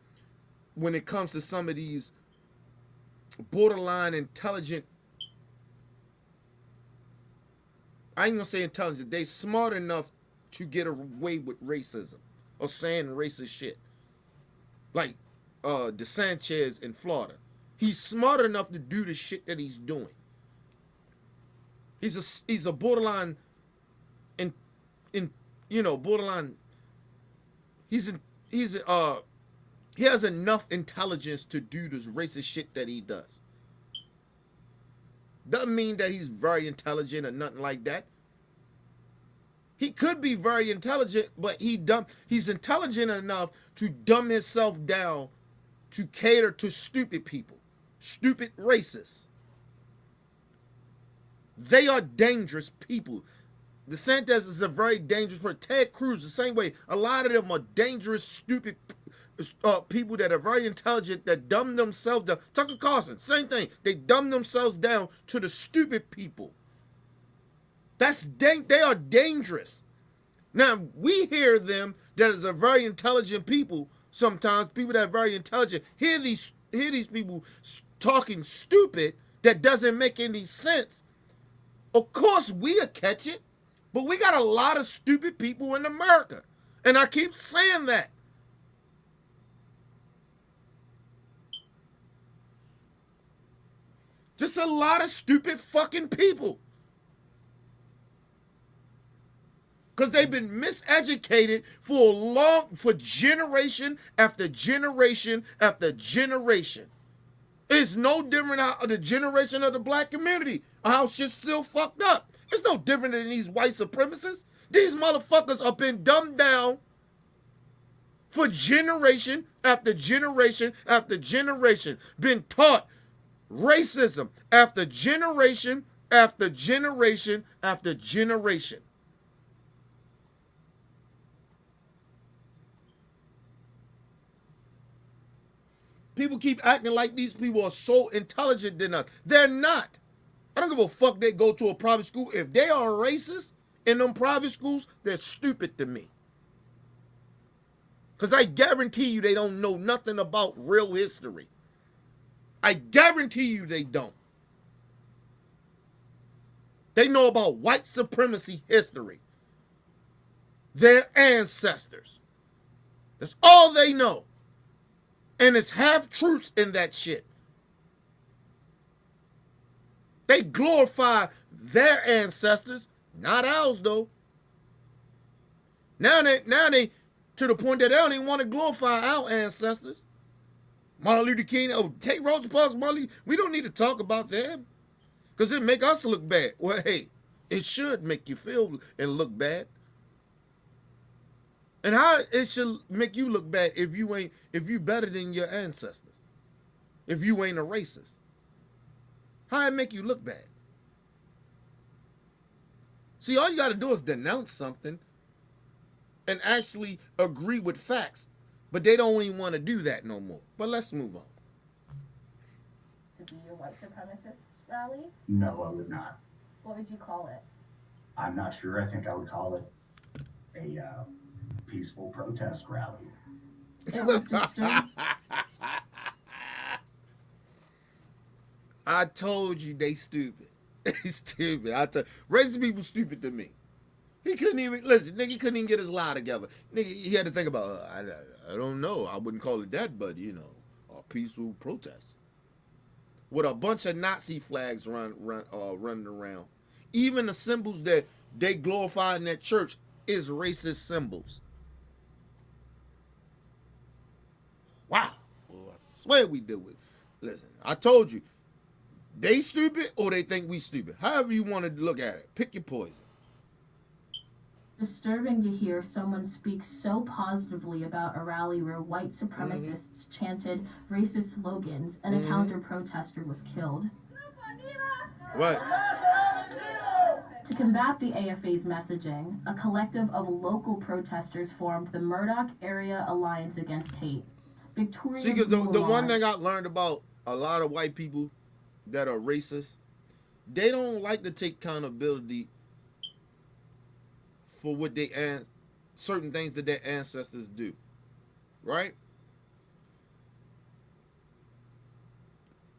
when it comes to some of these borderline intelligent, I ain't gonna say intelligent, they smart enough to get away with racism or saying racist shit. Like, DeSantis in Florida. He's smart enough to do the shit that he's doing. He's a borderline in borderline. He has enough intelligence to do this racist shit that he does. Doesn't mean that he's very intelligent or nothing like that. He could be very intelligent, but he's intelligent enough to dumb himself down to cater to stupid people, stupid racists. They are dangerous people. DeSantis is a very dangerous person. Ted Cruz, the same way. A lot of them are dangerous, stupid people that are very intelligent, that dumb themselves down. Tucker Carlson, same thing. They dumb themselves down to the stupid people. They are dangerous. Now, we hear them that is a very intelligent people. Sometimes people that are very intelligent hear these people talking stupid that doesn't make any sense. Of course, we'll catch it, but we got a lot of stupid people in America, and I keep saying that. Just a lot of stupid fucking people. Because they've been miseducated for generation after generation after generation. It's no different how the generation of the black community, how shit's still fucked up. It's no different than these white supremacists. These motherfuckers have been dumbed down for generation after generation after generation. Been taught racism after generation after generation after generation. People keep acting like these people are so intelligent than us. They're not. I don't give a fuck they go to a private school. If they are racist in them private schools, they're stupid to me. Because I guarantee you they don't know nothing about real history. I guarantee you they don't. They know about white supremacy history. Their ancestors. That's all they know. And it's half-truths in that shit. They glorify their ancestors, not ours though. Now they to the point that they don't even want to glorify our ancestors. Martin Luther King, take Rosa Parks, Martin Luther, we don't need to talk about them. Because it make us look bad. Well, hey, it should make you feel and look bad. And how it should make you look bad if you better than your ancestors. If you ain't a racist. How it make you look bad? See, all you got to do is denounce something and actually agree with facts. But they don't even want to do that no more. But let's move on. To be a white supremacist rally? No, I would not. What would you call it? I'm not sure. I think I would call it a peaceful protest rally. It was disturbing. I told you they stupid. They stupid. Racist people stupid to me. He couldn't even listen. Nigga, he couldn't even get his lie together. Nigga, he had to think about. I don't know. I wouldn't call it that, but a peaceful protest with a bunch of Nazi flags running around. Even the symbols that they glorify in that church is racist symbols. Wow. Well, I swear we do it. Listen, I told you. They stupid or they think we stupid. However you want to look at it. Pick your poison. Disturbing to hear someone speak so positively about a rally where white supremacists chanted racist slogans and a counter-protester was killed. What? To combat the AFA's messaging, a collective of local protesters formed the Murdoch Area Alliance Against Hate. Victoria. See, because the one thing I learned about a lot of white people that are racist, they don't like to take accountability for what certain things that their ancestors do, right?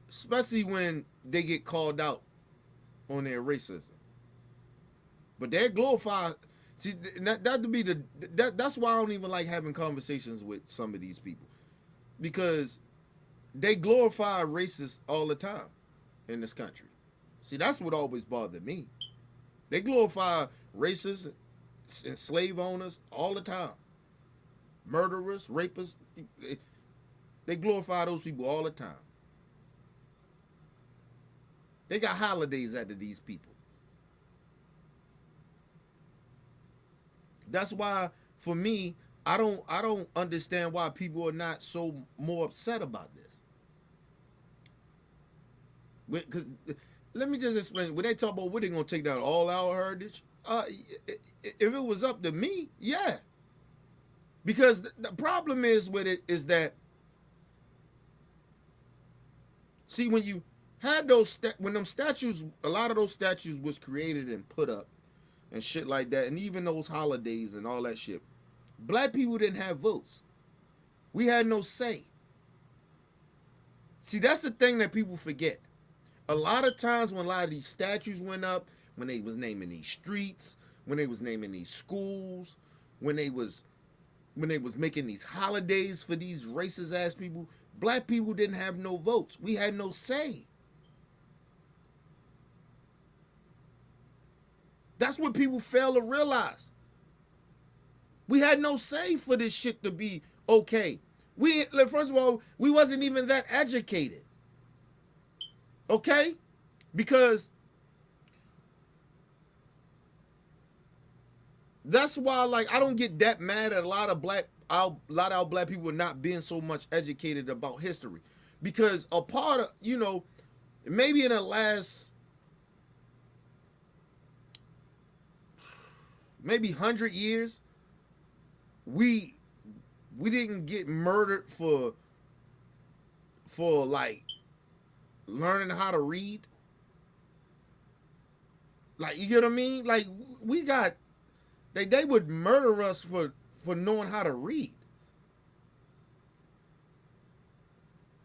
Especially when they get called out on their racism. But they're glorified. See, that's why I don't even like having conversations with some of these people. because they glorify racists all the time in this country. See, that's what always bothered me. They glorify racists and slave owners all the time. Murderers, rapists, they glorify those people all the time. They got holidays after these people. That's why, for me, I don't understand why people are not so more upset about this. Because let me just explain. When they talk about what they gonna take down all our heritage, if it was up to me, yeah. Because the problem is with it is that, see, when you had those, when them statues, a lot of those statues was created and put up and shit like that, and even those holidays and all that shit, black people didn't have votes. We had no say. See, that's the thing that people forget. A lot of times when a lot of these statues went up, when they was naming these streets, when they was naming these schools, when they was making these holidays for these racist ass people, black people didn't have no votes. We had no say. That's what people fail to realize. We had no say for this shit to be okay. First of all, we wasn't even that educated. Okay? Because that's why, like, I don't get that mad at a lot of our black people not being so much educated about history. Because a part of, you know, maybe in the last maybe 100 years, we didn't get murdered for like learning how to read. Like, you get what I mean? Like, we got, they would murder us for knowing how to read.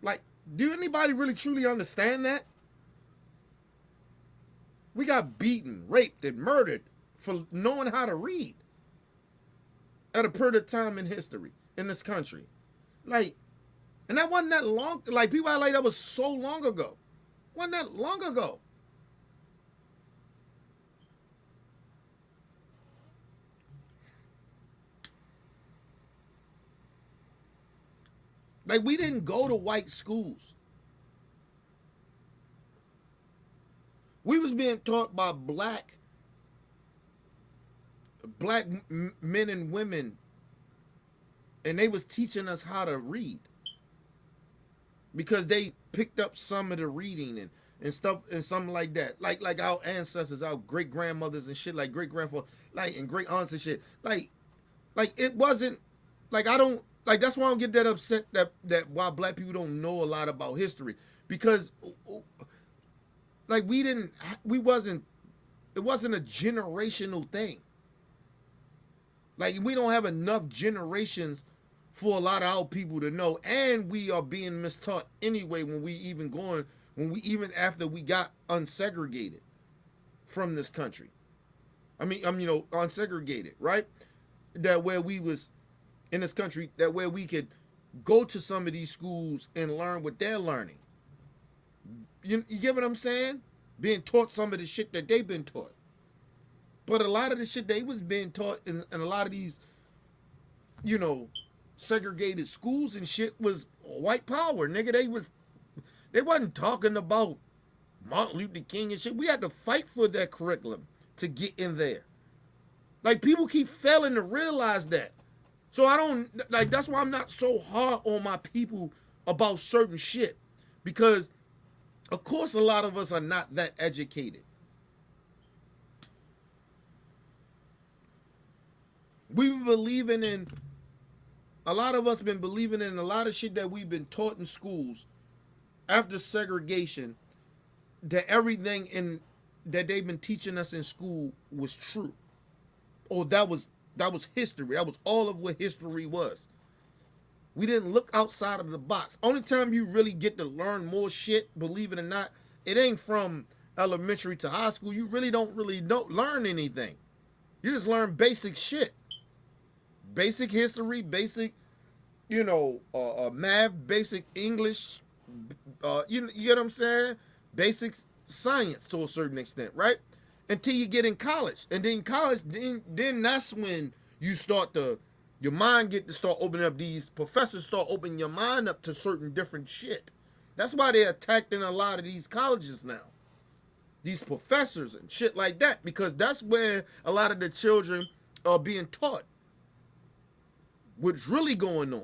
Like, do anybody really truly understand that? We got beaten, raped, and murdered for knowing how to read at a period of time in history in this country. Like, and that wasn't that long. Like, people act like that was so long ago. Wasn't that long ago? Like, we didn't go to white schools. We was being taught by black men and women, and they was teaching us how to read because they picked up some of the reading and stuff and something like that. Like our ancestors, our great grandmothers and shit, like great grandfather, like, and great aunts and shit. Like it wasn't like, I don't like, that's why I don't get that upset that why black people don't know a lot about history, because like it wasn't a generational thing. Like, we don't have enough generations for a lot of our people to know, and we are being mistaught anyway when we even after we got unsegregated from this country. I mean, you know, unsegregated, right? That where we was in this country, that where we could go to some of these schools and learn what they're learning. You get what I'm saying? Being taught some of the shit that they've been taught. But a lot of the shit they was being taught in a lot of these, you know, segregated schools and shit was white power, nigga. They wasn't talking about Martin Luther King and shit. We had to fight for that curriculum to get in there. Like, people keep failing to realize that. So I don't, like, that's why I'm not so hard on my people about certain shit. Because, of course, a lot of us are not that educated. We've been believing in, a lot of us been believing in a lot of shit that we've been taught in schools after segregation, that everything that they've been teaching us in school was true. Or that was history. That was all of what history was. We didn't look outside of the box. Only time you really get to learn more shit, believe it or not, it ain't from elementary to high school. You really don't learn anything. You just learn basic shit. Basic history, basic, math, basic English, you get what I'm saying? Basic science to a certain extent, right? Until you get in college. And then college, then that's when you start your mind get to start opening up. These professors start opening your mind up to certain different shit. That's why they're attacked in a lot of these colleges now. These professors and shit like that, because that's where a lot of the children are being taught what's really going on.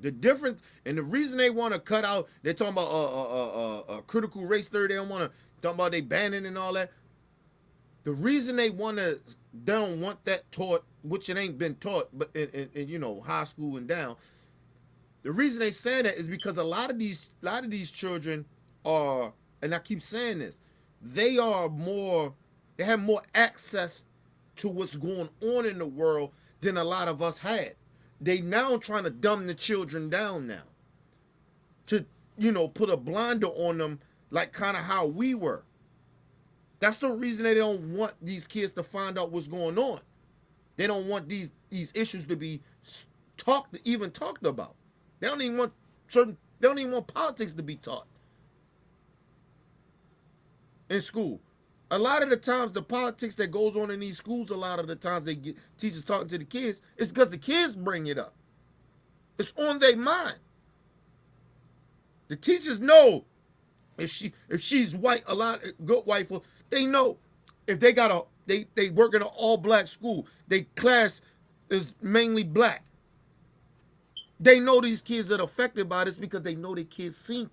The difference, and the reason they want to cut out, they're talking about critical race theory. They don't want to talk about they banning and all that. The reason they don't want that taught, which it ain't been taught, but in high school and down. The reason they say that is because a lot of these children are, and I keep saying this, they have more access to what's going on in the world than a lot of us had. They now trying to dumb the children down now. To, put a blinder on them, like kind of how we were. That's the reason they don't want these kids to find out what's going on. They don't want these issues to be talked about. They don't even want politics to be taught in school. A lot of the times, the politics that goes on in these schools, a lot of the times they get teachers talking to the kids, it's because the kids bring it up. It's on their mind. The teachers know if she's white, a lot of good white folks, they know if they work in an all-black school, their class is mainly black. They know these kids are affected by this because they know these kids seen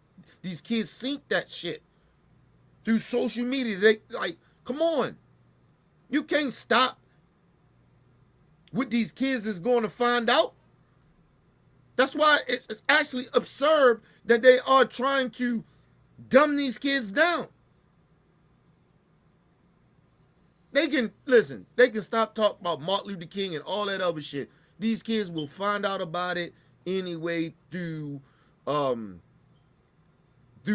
that shit. Through social media, they come on. You can't stop what these kids is going to find out. That's why it's actually absurd that they are trying to dumb these kids down. They can stop talking about Martin Luther King and all that other shit. These kids will find out about it anyway through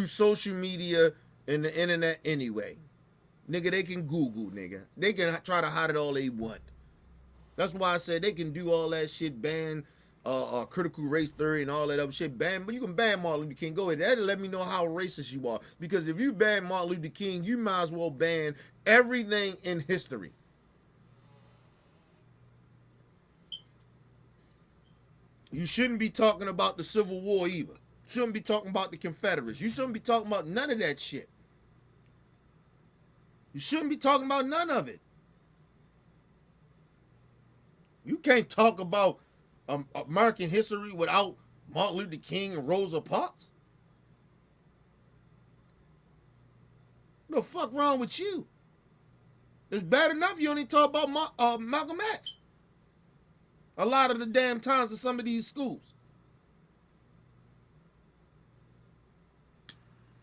social media and the internet anyway. Nigga, they can Google, nigga. They can try to hide it all they want. That's why I said they can do all that shit, ban critical race theory and all that other shit. Ban, but you can ban Martin Luther King. Go ahead. That'll let me know how racist you are. Because if you ban Martin Luther King, you might as well ban everything in history. You shouldn't be talking about the Civil War either. Shouldn't be talking about the Confederates. You shouldn't be talking about none of that shit. You shouldn't be talking about none of it. You can't talk about American history without Martin Luther King and Rosa Parks. What the fuck wrong with you? It's bad enough you only talk about Malcolm X. A lot of the damn times in some of these schools.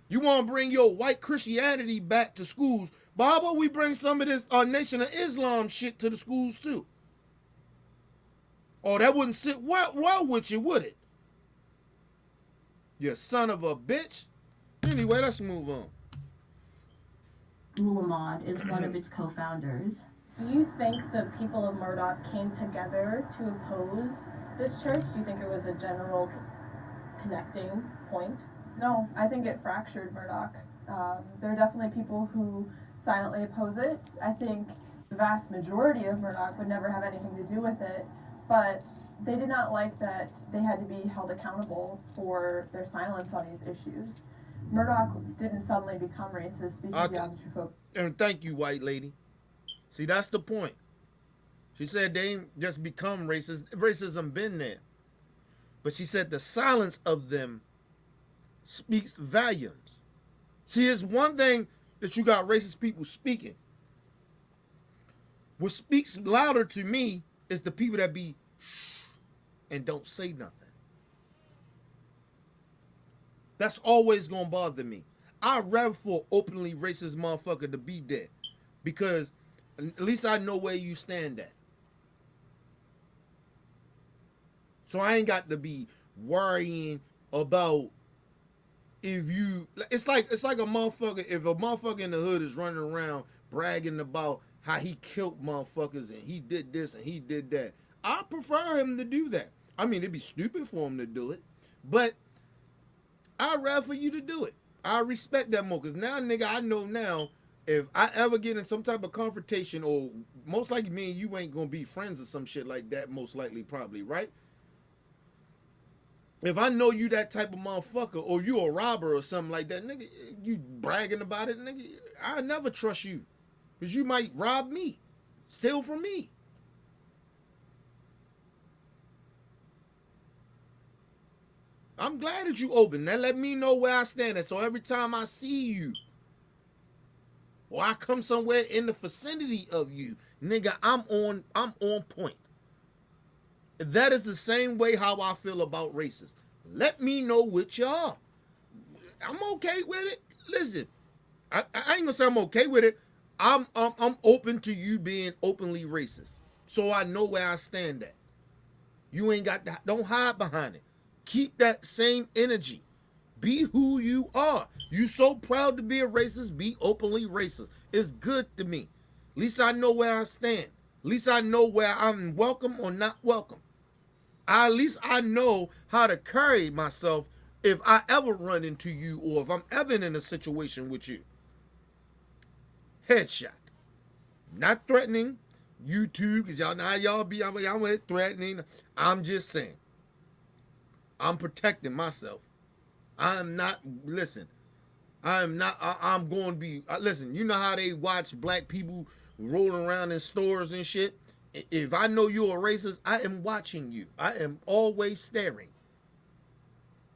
You want to bring your white Christianity back to schools, but how about we bring some of this Nation of Islam shit to the schools too? Oh, that wouldn't sit well with you, would it? You son of a bitch. Anyway, let's move on. Gulamad is one of its co-founders. Do you think the people of Murdoch came together to oppose this church? Do you think it was a general connecting point? No, I think it fractured Murdoch. There are definitely people who silently oppose it. I think the vast majority of Murdoch would never have anything to do with it, but they did not like that they had to be held accountable for their silence on these issues. Murdoch didn't suddenly become racist because he has a true focus. And thank you, white lady. See, that's the point. She said they ain't just become racist. Racism been there. But she said the silence of them speaks volumes. See, it's one thing that you got racist people speaking. What speaks louder to me is the people that be shh and don't say nothing. That's always gonna bother me. I'd rather for openly racist motherfucker to be dead, because at least I know where you stand at. So I ain't got to be worrying about it's like a motherfucker. If a motherfucker in the hood is running around bragging about how he killed motherfuckers and he did this and he did that, I prefer him to do that. I mean, it'd be stupid for him to do it, but I'd rather for you to do it. I respect that more, because now, nigga, I know now if I ever get in some type of confrontation, or most likely me and you ain't gonna be friends or some shit like that, most likely, probably, right? If I know you that type of motherfucker, or you a robber or something like that, nigga, you bragging about it, nigga, I never trust you, because you might rob me, steal from me. I'm glad that you open. Now let me know where I stand at. So every time I see you, or I come somewhere in the vicinity of you, nigga, I'm on point. That is the same way how I feel about racists. Let me know what you are. I'm okay with it. Listen, I ain't gonna say I'm okay with it. I'm open to you being openly racist, so I know where I stand at. You ain't got that. Don't hide behind it. Keep that same energy. Be who you are. You so proud to be a racist, be openly racist. It's good to me. At least I know where I stand. At least I know where I'm welcome or not welcome. At least I know how to carry myself if I ever run into you, or if I'm ever in a situation with you. Headshot. Not threatening you two, because y'all know how y'all be. I'm threatening. I'm just saying. I'm protecting myself. I'm not, listen, I'm going to be, listen, you know how they watch black people rolling around in stores and shit? If I know you're a racist, I am watching you. I am always staring.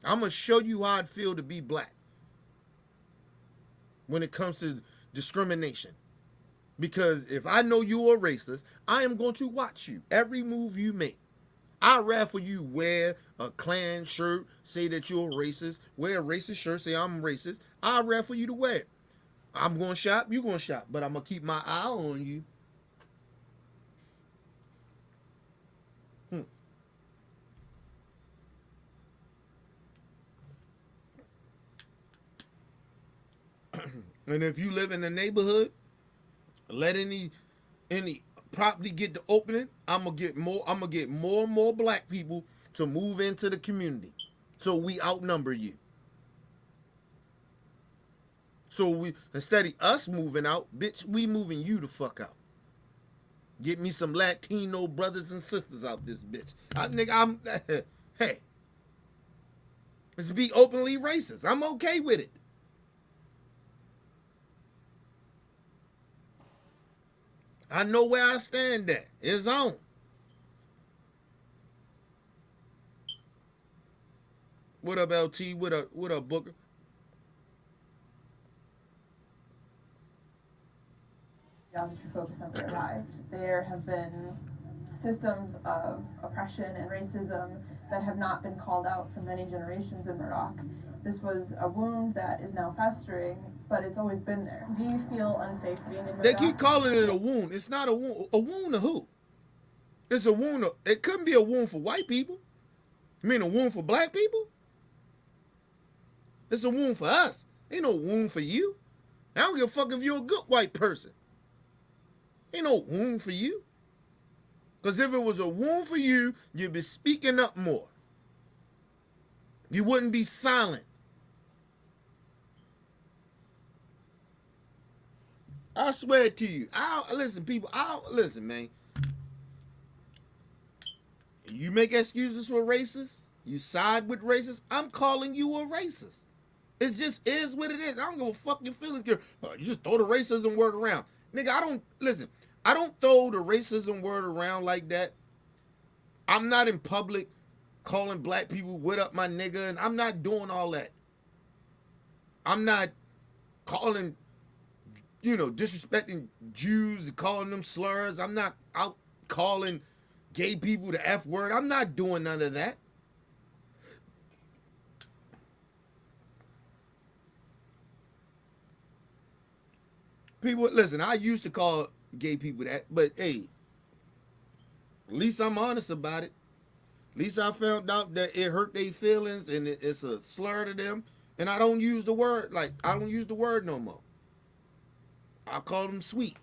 I'm going to show you how it feel to be black when it comes to discrimination. Because if I know you're a racist, I am going to watch you, every move you make. I'd rather for you wear a Klan shirt, say that you're a racist, wear a racist shirt, say I'm racist. I'd rather for you to wear it. I'm going to shop, you're going to shop, but I'm going to keep my eye on you. And if you live in the neighborhood, let any property get the opening, I'm gonna get more and more black people to move into the community, so we outnumber you. So we, instead of us moving out, bitch, we moving you the fuck out. Get me some Latino brothers and sisters out this bitch. Hey, let's be openly racist. I'm okay with it. I know where I stand at. It's on. What up, LT? What up, Booker? As a true focus on where arrived, there have been systems of oppression and racism that have not been called out for many generations in Murdoch. This was a wound that is now festering, but it's always been there. Do you feel unsafe being in Murdoch? They keep calling it a wound. It's not a wound. A wound to who? It's a wound. It couldn't be a wound for white people. You mean a wound for black people? It's a wound for us. Ain't no wound for you. I don't give a fuck if you're a good white person. Ain't no wound for you. Because if it was a wound for you, you'd be speaking up more. You wouldn't be silent. I swear to you. Listen, people. Listen, man. You make excuses for racists. You side with racists. I'm calling you a racist. It just is what it is. I don't give a fuck your feelings. You just throw the racism word around. Nigga, I don't throw the racism word around like that. I'm not in public calling black people, what up, my nigga, and I'm not doing all that. I'm not calling, disrespecting Jews and calling them slurs. I'm not out calling gay people the F word. I'm not doing none of that. People, listen, I used to call gay people that, but hey, at least I'm honest about it. At least I found out that it hurt their feelings and it's a slur to them. And I don't use the word, no more. I call them sweet.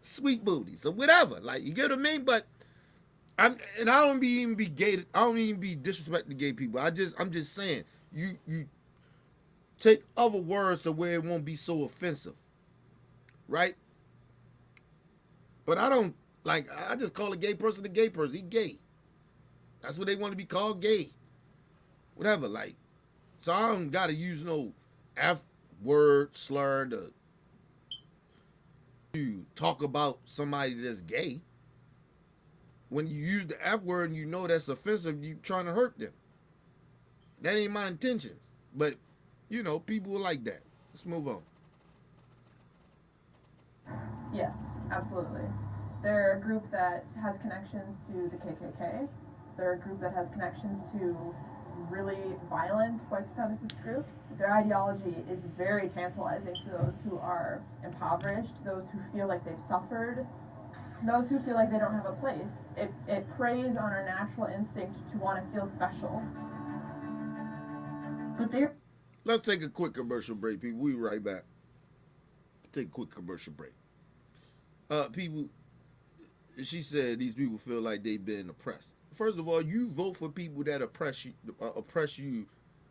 Sweet booties or whatever. Like, you get what I mean? But I don't even be gay. I don't even be disrespecting to gay people. I'm just saying, you take other words to where it won't be so offensive. Right? But I don't, like, I just call a gay person. He gay. That's what they want to be called, gay. Whatever, like. So I don't got to use no F word slur to talk about somebody that's gay. When you use the F word and you know that's offensive, you trying to hurt them. That ain't my intentions. But, you know, people are like that. Let's move on. Yes, absolutely. They're a group that has connections to the KKK. They're a group that has connections to really violent white supremacist groups. Their ideology is very tantalizing to those who are impoverished, those who feel like they've suffered, those who feel like they don't have a place. It preys on our natural instinct to want to feel special. But they're... Let's take a quick commercial break, people. We'll be right back. Take a quick commercial break. People, she said these people feel like they've been oppressed. First of all, you vote for people that oppress you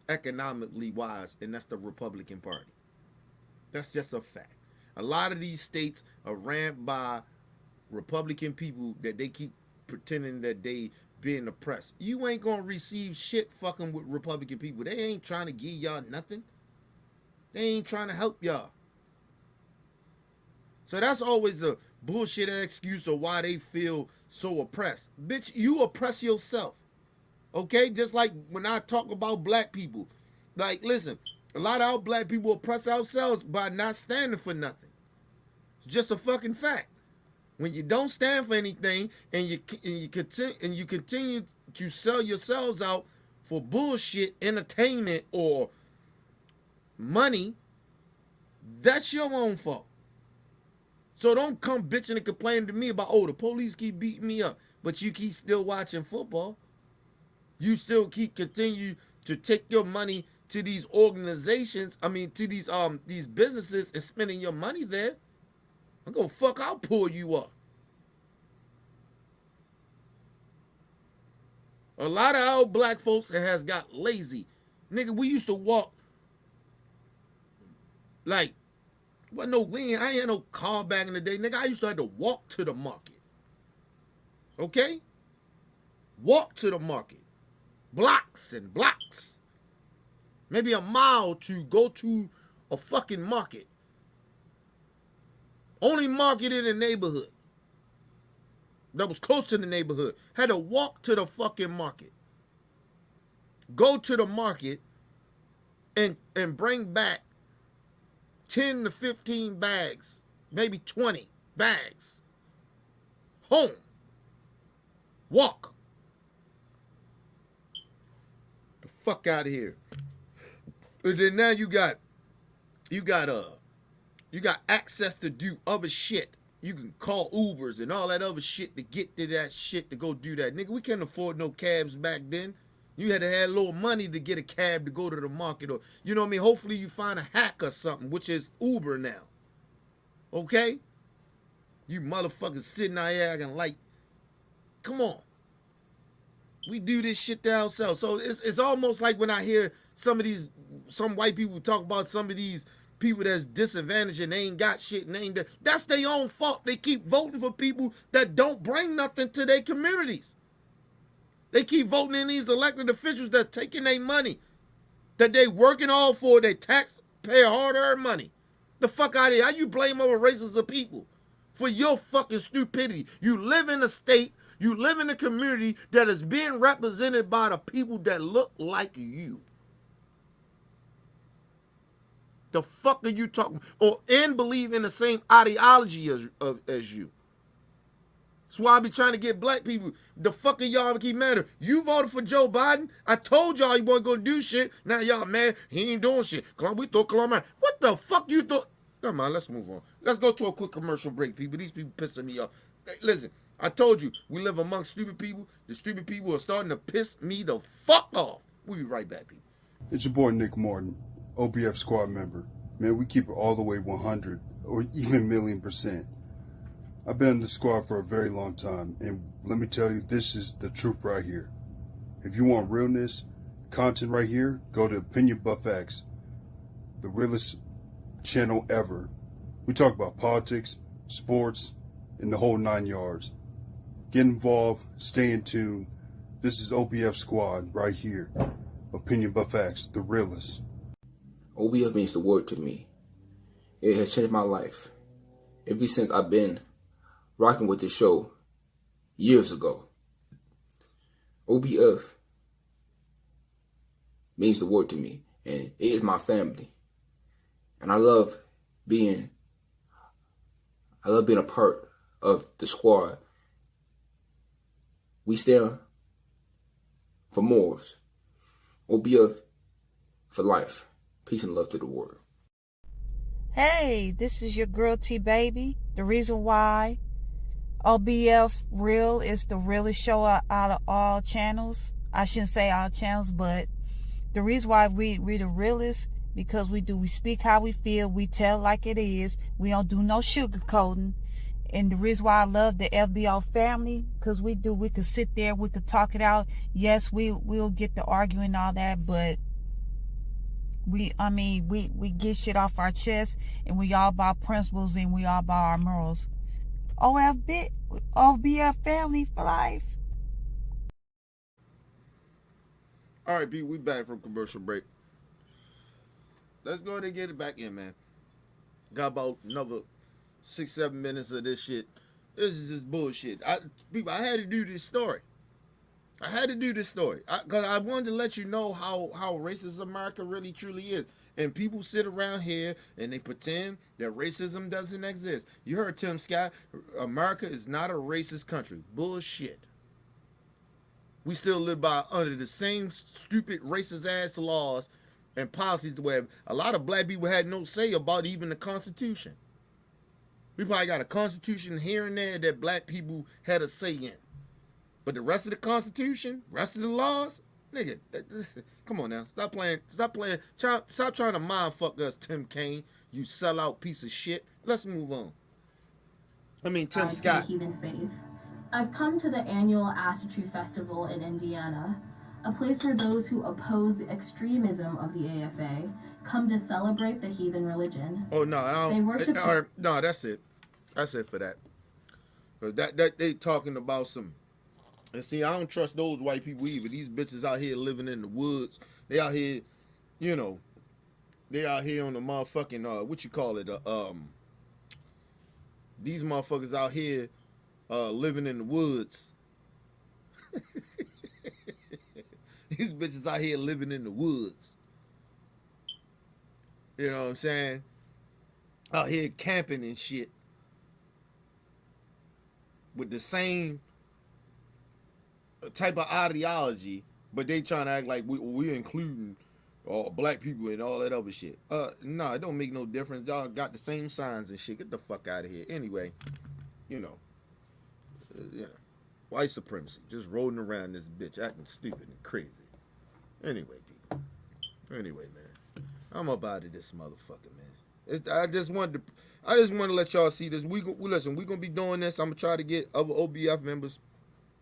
economically wise, and that's the Republican Party. That's just a fact. A lot of these states are ran by Republican people that they keep pretending that they being oppressed. You ain't gonna receive shit fucking with Republican people. They ain't trying to give y'all nothing. They ain't trying to help y'all. So that's always a bullshit excuse of why they feel so oppressed. Bitch, you oppress yourself. Okay? Just like when I talk about black people. Like, listen, a lot of our black people oppress ourselves by not standing for nothing. It's just a fucking fact. When you don't stand for anything and you continue to sell yourselves out for bullshit, entertainment, or money, that's your own fault. So don't come bitching and complaining to me about, oh, the police keep beating me up, but you keep still watching football. You still continue to take your money to these organizations, to these businesses and spending your money there. I'm gonna I'll pull you up. A lot of our black folks has got lazy. Nigga, we used to walk like, I ain't had no car back in the day. Nigga, I used to have to walk to the market. Okay? Walk to the market. Blocks and blocks. Maybe a mile to go to a fucking market. Only market in the neighborhood. That was close to the neighborhood. Had to walk to the fucking market. Go to the market and bring back 10 to 15 bags, maybe 20 bags. Home. Walk. The fuck out of here. And then now you got access to do other shit. You can call Ubers and all that other shit to get to that shit to go do that. Nigga, we couldn't afford no cabs back then. You had to have a little money to get a cab to go to the market, or, you know what I mean? Hopefully you find a hack or something, which is Uber now. Okay? You motherfuckers sitting out here acting like, come on. We do this shit to ourselves. So it's almost like when I hear some white people talk about some of these people that's disadvantaged and they ain't got shit and that's their own fault. They keep voting for people that don't bring nothing to their communities. They keep voting in these elected officials that's taking their money that they working all for, their taxpayer hard-earned money. The fuck out of here. How you blame other races of people for your fucking stupidity? You live in a state, you live in a community that is being represented by the people that look like you. The fuck are you talking? And believe in the same ideology as you. That's why I be trying to get black people. The fuck are y'all keep mad? You voted for Joe Biden. I told y'all you wasn't gonna do shit. Now y'all mad. He ain't doing shit. We thought Columbine. What the fuck you thought? Come on, let's move on. Let's go to a quick commercial break, people. These people pissing me off. Hey, listen, I told you, we live among stupid people. The stupid people are starting to piss me the fuck off. We'll be right back, people. It's your boy Nick Martin, OBF squad member. Man, we keep it all the way 100 or even $1,000,000%. I've been in the squad for a very long time, and let me tell you, this is the truth right here. If you want realness, content right here, go to Opinion Buff X, the realest channel ever. We talk about politics, sports, and the whole 9 yards. Get involved, stay in tune. This is OBF Squad right here. Opinion Buff X, the realest. OBF means the word to me. It has changed my life ever since I've been rocking with the show years ago. OBF means the word to me, and it is my family. And I love being a part of the squad. We stand for morals. OBF for life. Peace and love to the world. Hey, this is your girl T Baby. The reason why OBF Real is the realest show out of all channels. I shouldn't say all channels, but the reason why we the realest, because we speak how we feel, we tell like it is, we don't do no sugarcoating. And the reason why I love the FBO family, because we could sit there, we could talk it out. Yes, we'll get the arguing and all that, but we get shit off our chest, and we all about principles, and we all about our morals. OBF family for life. All right, B, we back from commercial break. Let's go ahead and get it back in, man. Got about another 6-7 minutes of this shit. This is just bullshit. I had to do this story. Because I wanted to let you know how racist America really truly is. And people sit around here and they pretend that racism doesn't exist. You heard Tim Scott. America is not a racist country. Bullshit. We still live under the same stupid racist ass laws and policies where a lot of black people had no say about even the Constitution. We probably got a Constitution here and there that black people had a say in. But the rest of the Constitution, rest of the laws, nigga, come on now. Stop playing. Stop trying to mind fuck us, Tim Kaine, you sellout piece of shit. Let's move on. Tim Scott. To the heathen faith. I've come to the annual Asatru Festival in Indiana, a place where those who oppose the extremism of the AFA come to celebrate the heathen religion. Oh no, I don't. They worship. No, that's it. That's it for that. That they talking about some. And see, I don't trust those white people either. These bitches out here living in the woods. They out here, they out here on the motherfucking what you call it? These motherfuckers out here living in the woods. These bitches out here living in the woods. You know what I'm saying? Out here camping and shit. With the same type of ideology, but they trying to act like we're including black people and all that other shit. No, it don't make no difference. Y'all got the same signs and shit. Get the fuck out of here. Anyway, white supremacy, just rolling around this bitch, acting stupid and crazy. Anyway, people. Anyway, man, I'm up out of this motherfucker, man. I just wanted to let y'all see this. Listen, we gonna be doing this. I'm gonna try to get other OBF members.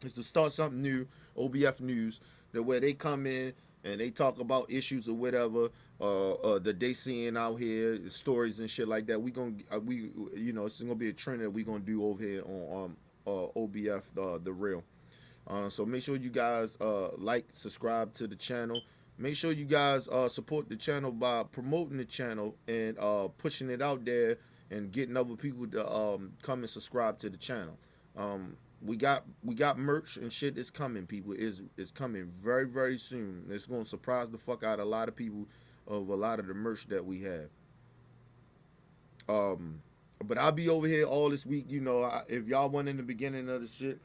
Is to start something new, OBF News, where they come in and they talk about issues or whatever that they seeing out here, stories and shit like that. It's gonna be a trend that we gonna do over here on OBF the Real. So make sure you guys subscribe to the channel. Make sure you guys support the channel by promoting the channel and pushing it out there and getting other people to come and subscribe to the channel. We got merch and shit is coming, people. Is coming very, very soon. It's gonna surprise the fuck out of a lot of people of a lot of the merch that we have. But I'll be over here all this week. If y'all went in the beginning of the shit,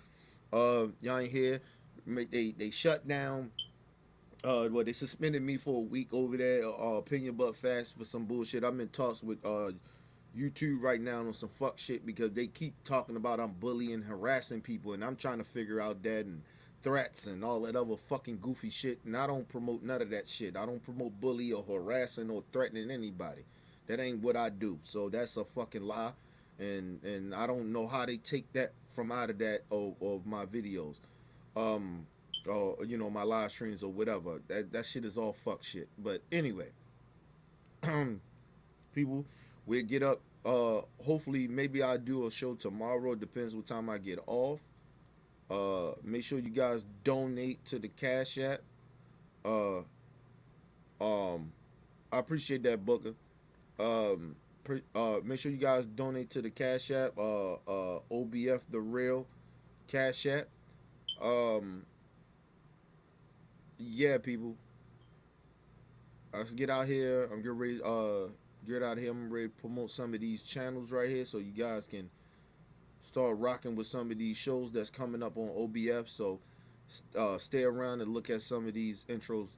y'all ain't here. They shut down. They suspended me for a week over there. Opinion Butt Fast for some bullshit. I'm in talks with YouTube right now on some fuck shit because they keep talking about I'm bullying, harassing people, and I'm trying to figure out that and threats and all that other fucking goofy shit, and I don't promote none of that shit. I don't promote bully or harassing or threatening anybody. That ain't what I do. So that's a fucking lie, and I don't know how they take that from out of that of my videos, or you know, my live streams or whatever. That shit is all fuck shit. But anyway, people, we'll get up. Hopefully, maybe I'll do a show tomorrow. Depends what time I get off. Make sure you guys donate to the Cash App. I appreciate that, Booker. Make sure you guys donate to the Cash App. OBF the Real Cash App. Yeah, people. Let's get out here. I'm getting ready. Get out here. I'm ready to promote some of these channels right here, so you guys can start rocking with some of these shows that's coming up on OBF. So stay around and look at some of these intros,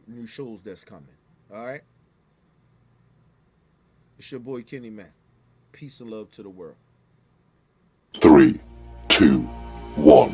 new shows that's coming. All right. It's your boy Kenny Mac. Peace and love to the world. 3, 2, 1.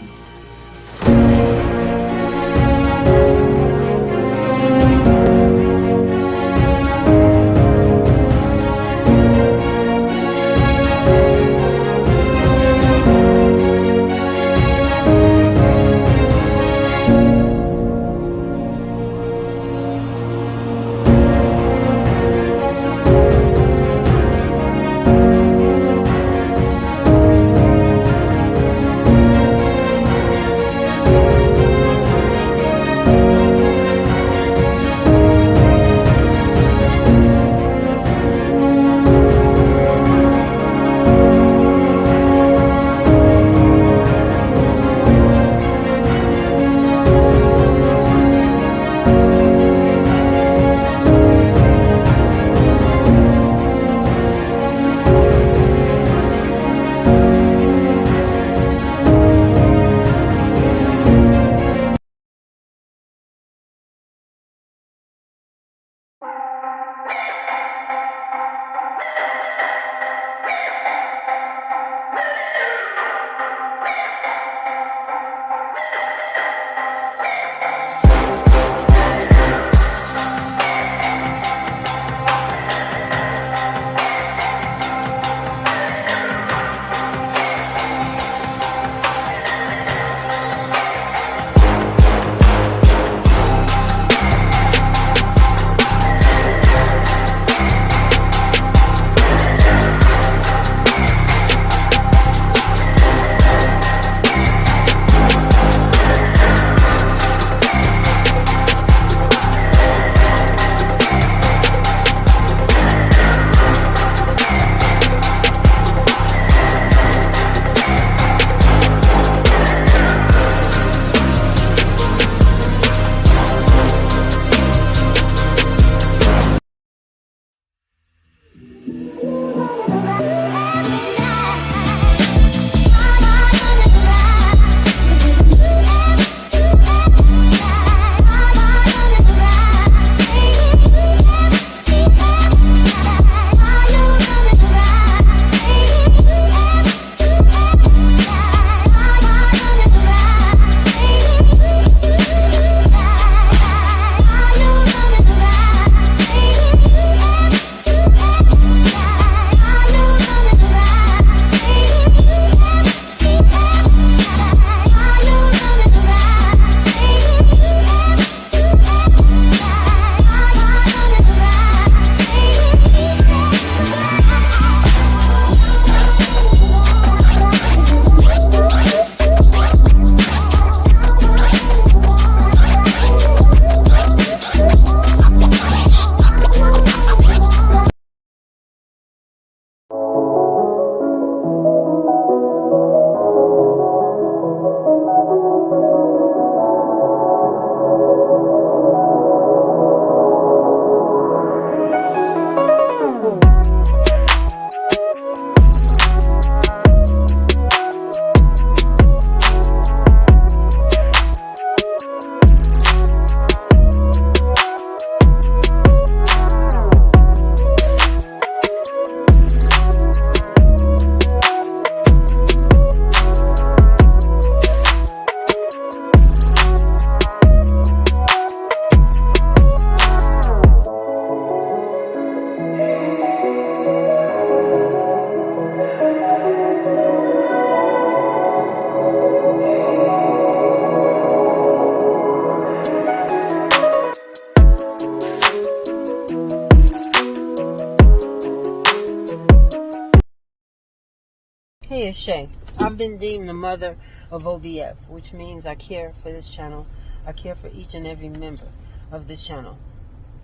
Hey, it's Shay. I've been deemed the mother of OBF, which means I care for this channel. I care for each and every member of this channel.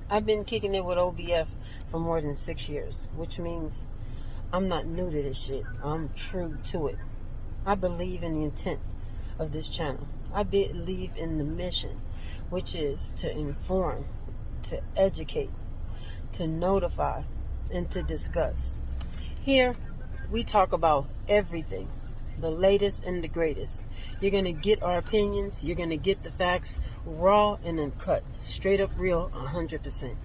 I've been kicking it with OBF for more than 6 years, which means I'm not new to this shit. I'm true to it. I believe in the intent of this channel. I believe in the mission, which is to inform, to educate, to notify, and to discuss. Here, we talk about everything, the latest and the greatest. You're going to get our opinions. You're going to get the facts raw and uncut, straight up real, 100%.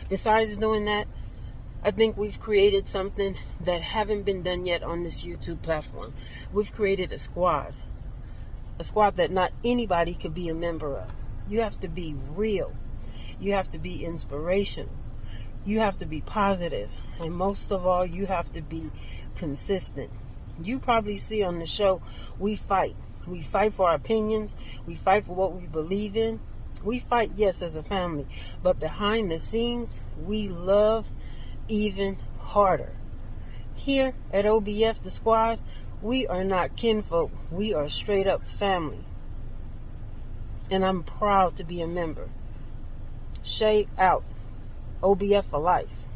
Besides doing that, I think we've created something that haven't been done yet on this YouTube platform. We've created a squad that not anybody could be a member of. You have to be real. You have to be inspirational. You have to be positive. And most of all, you have to be consistent. You probably see on the show, we fight. We fight for our opinions. We fight for what we believe in. We fight, yes, as a family. But behind the scenes, we love even harder. Here at OBF, the squad, we are not kinfolk. We are straight up family. And I'm proud to be a member. Shay out. OBF for life.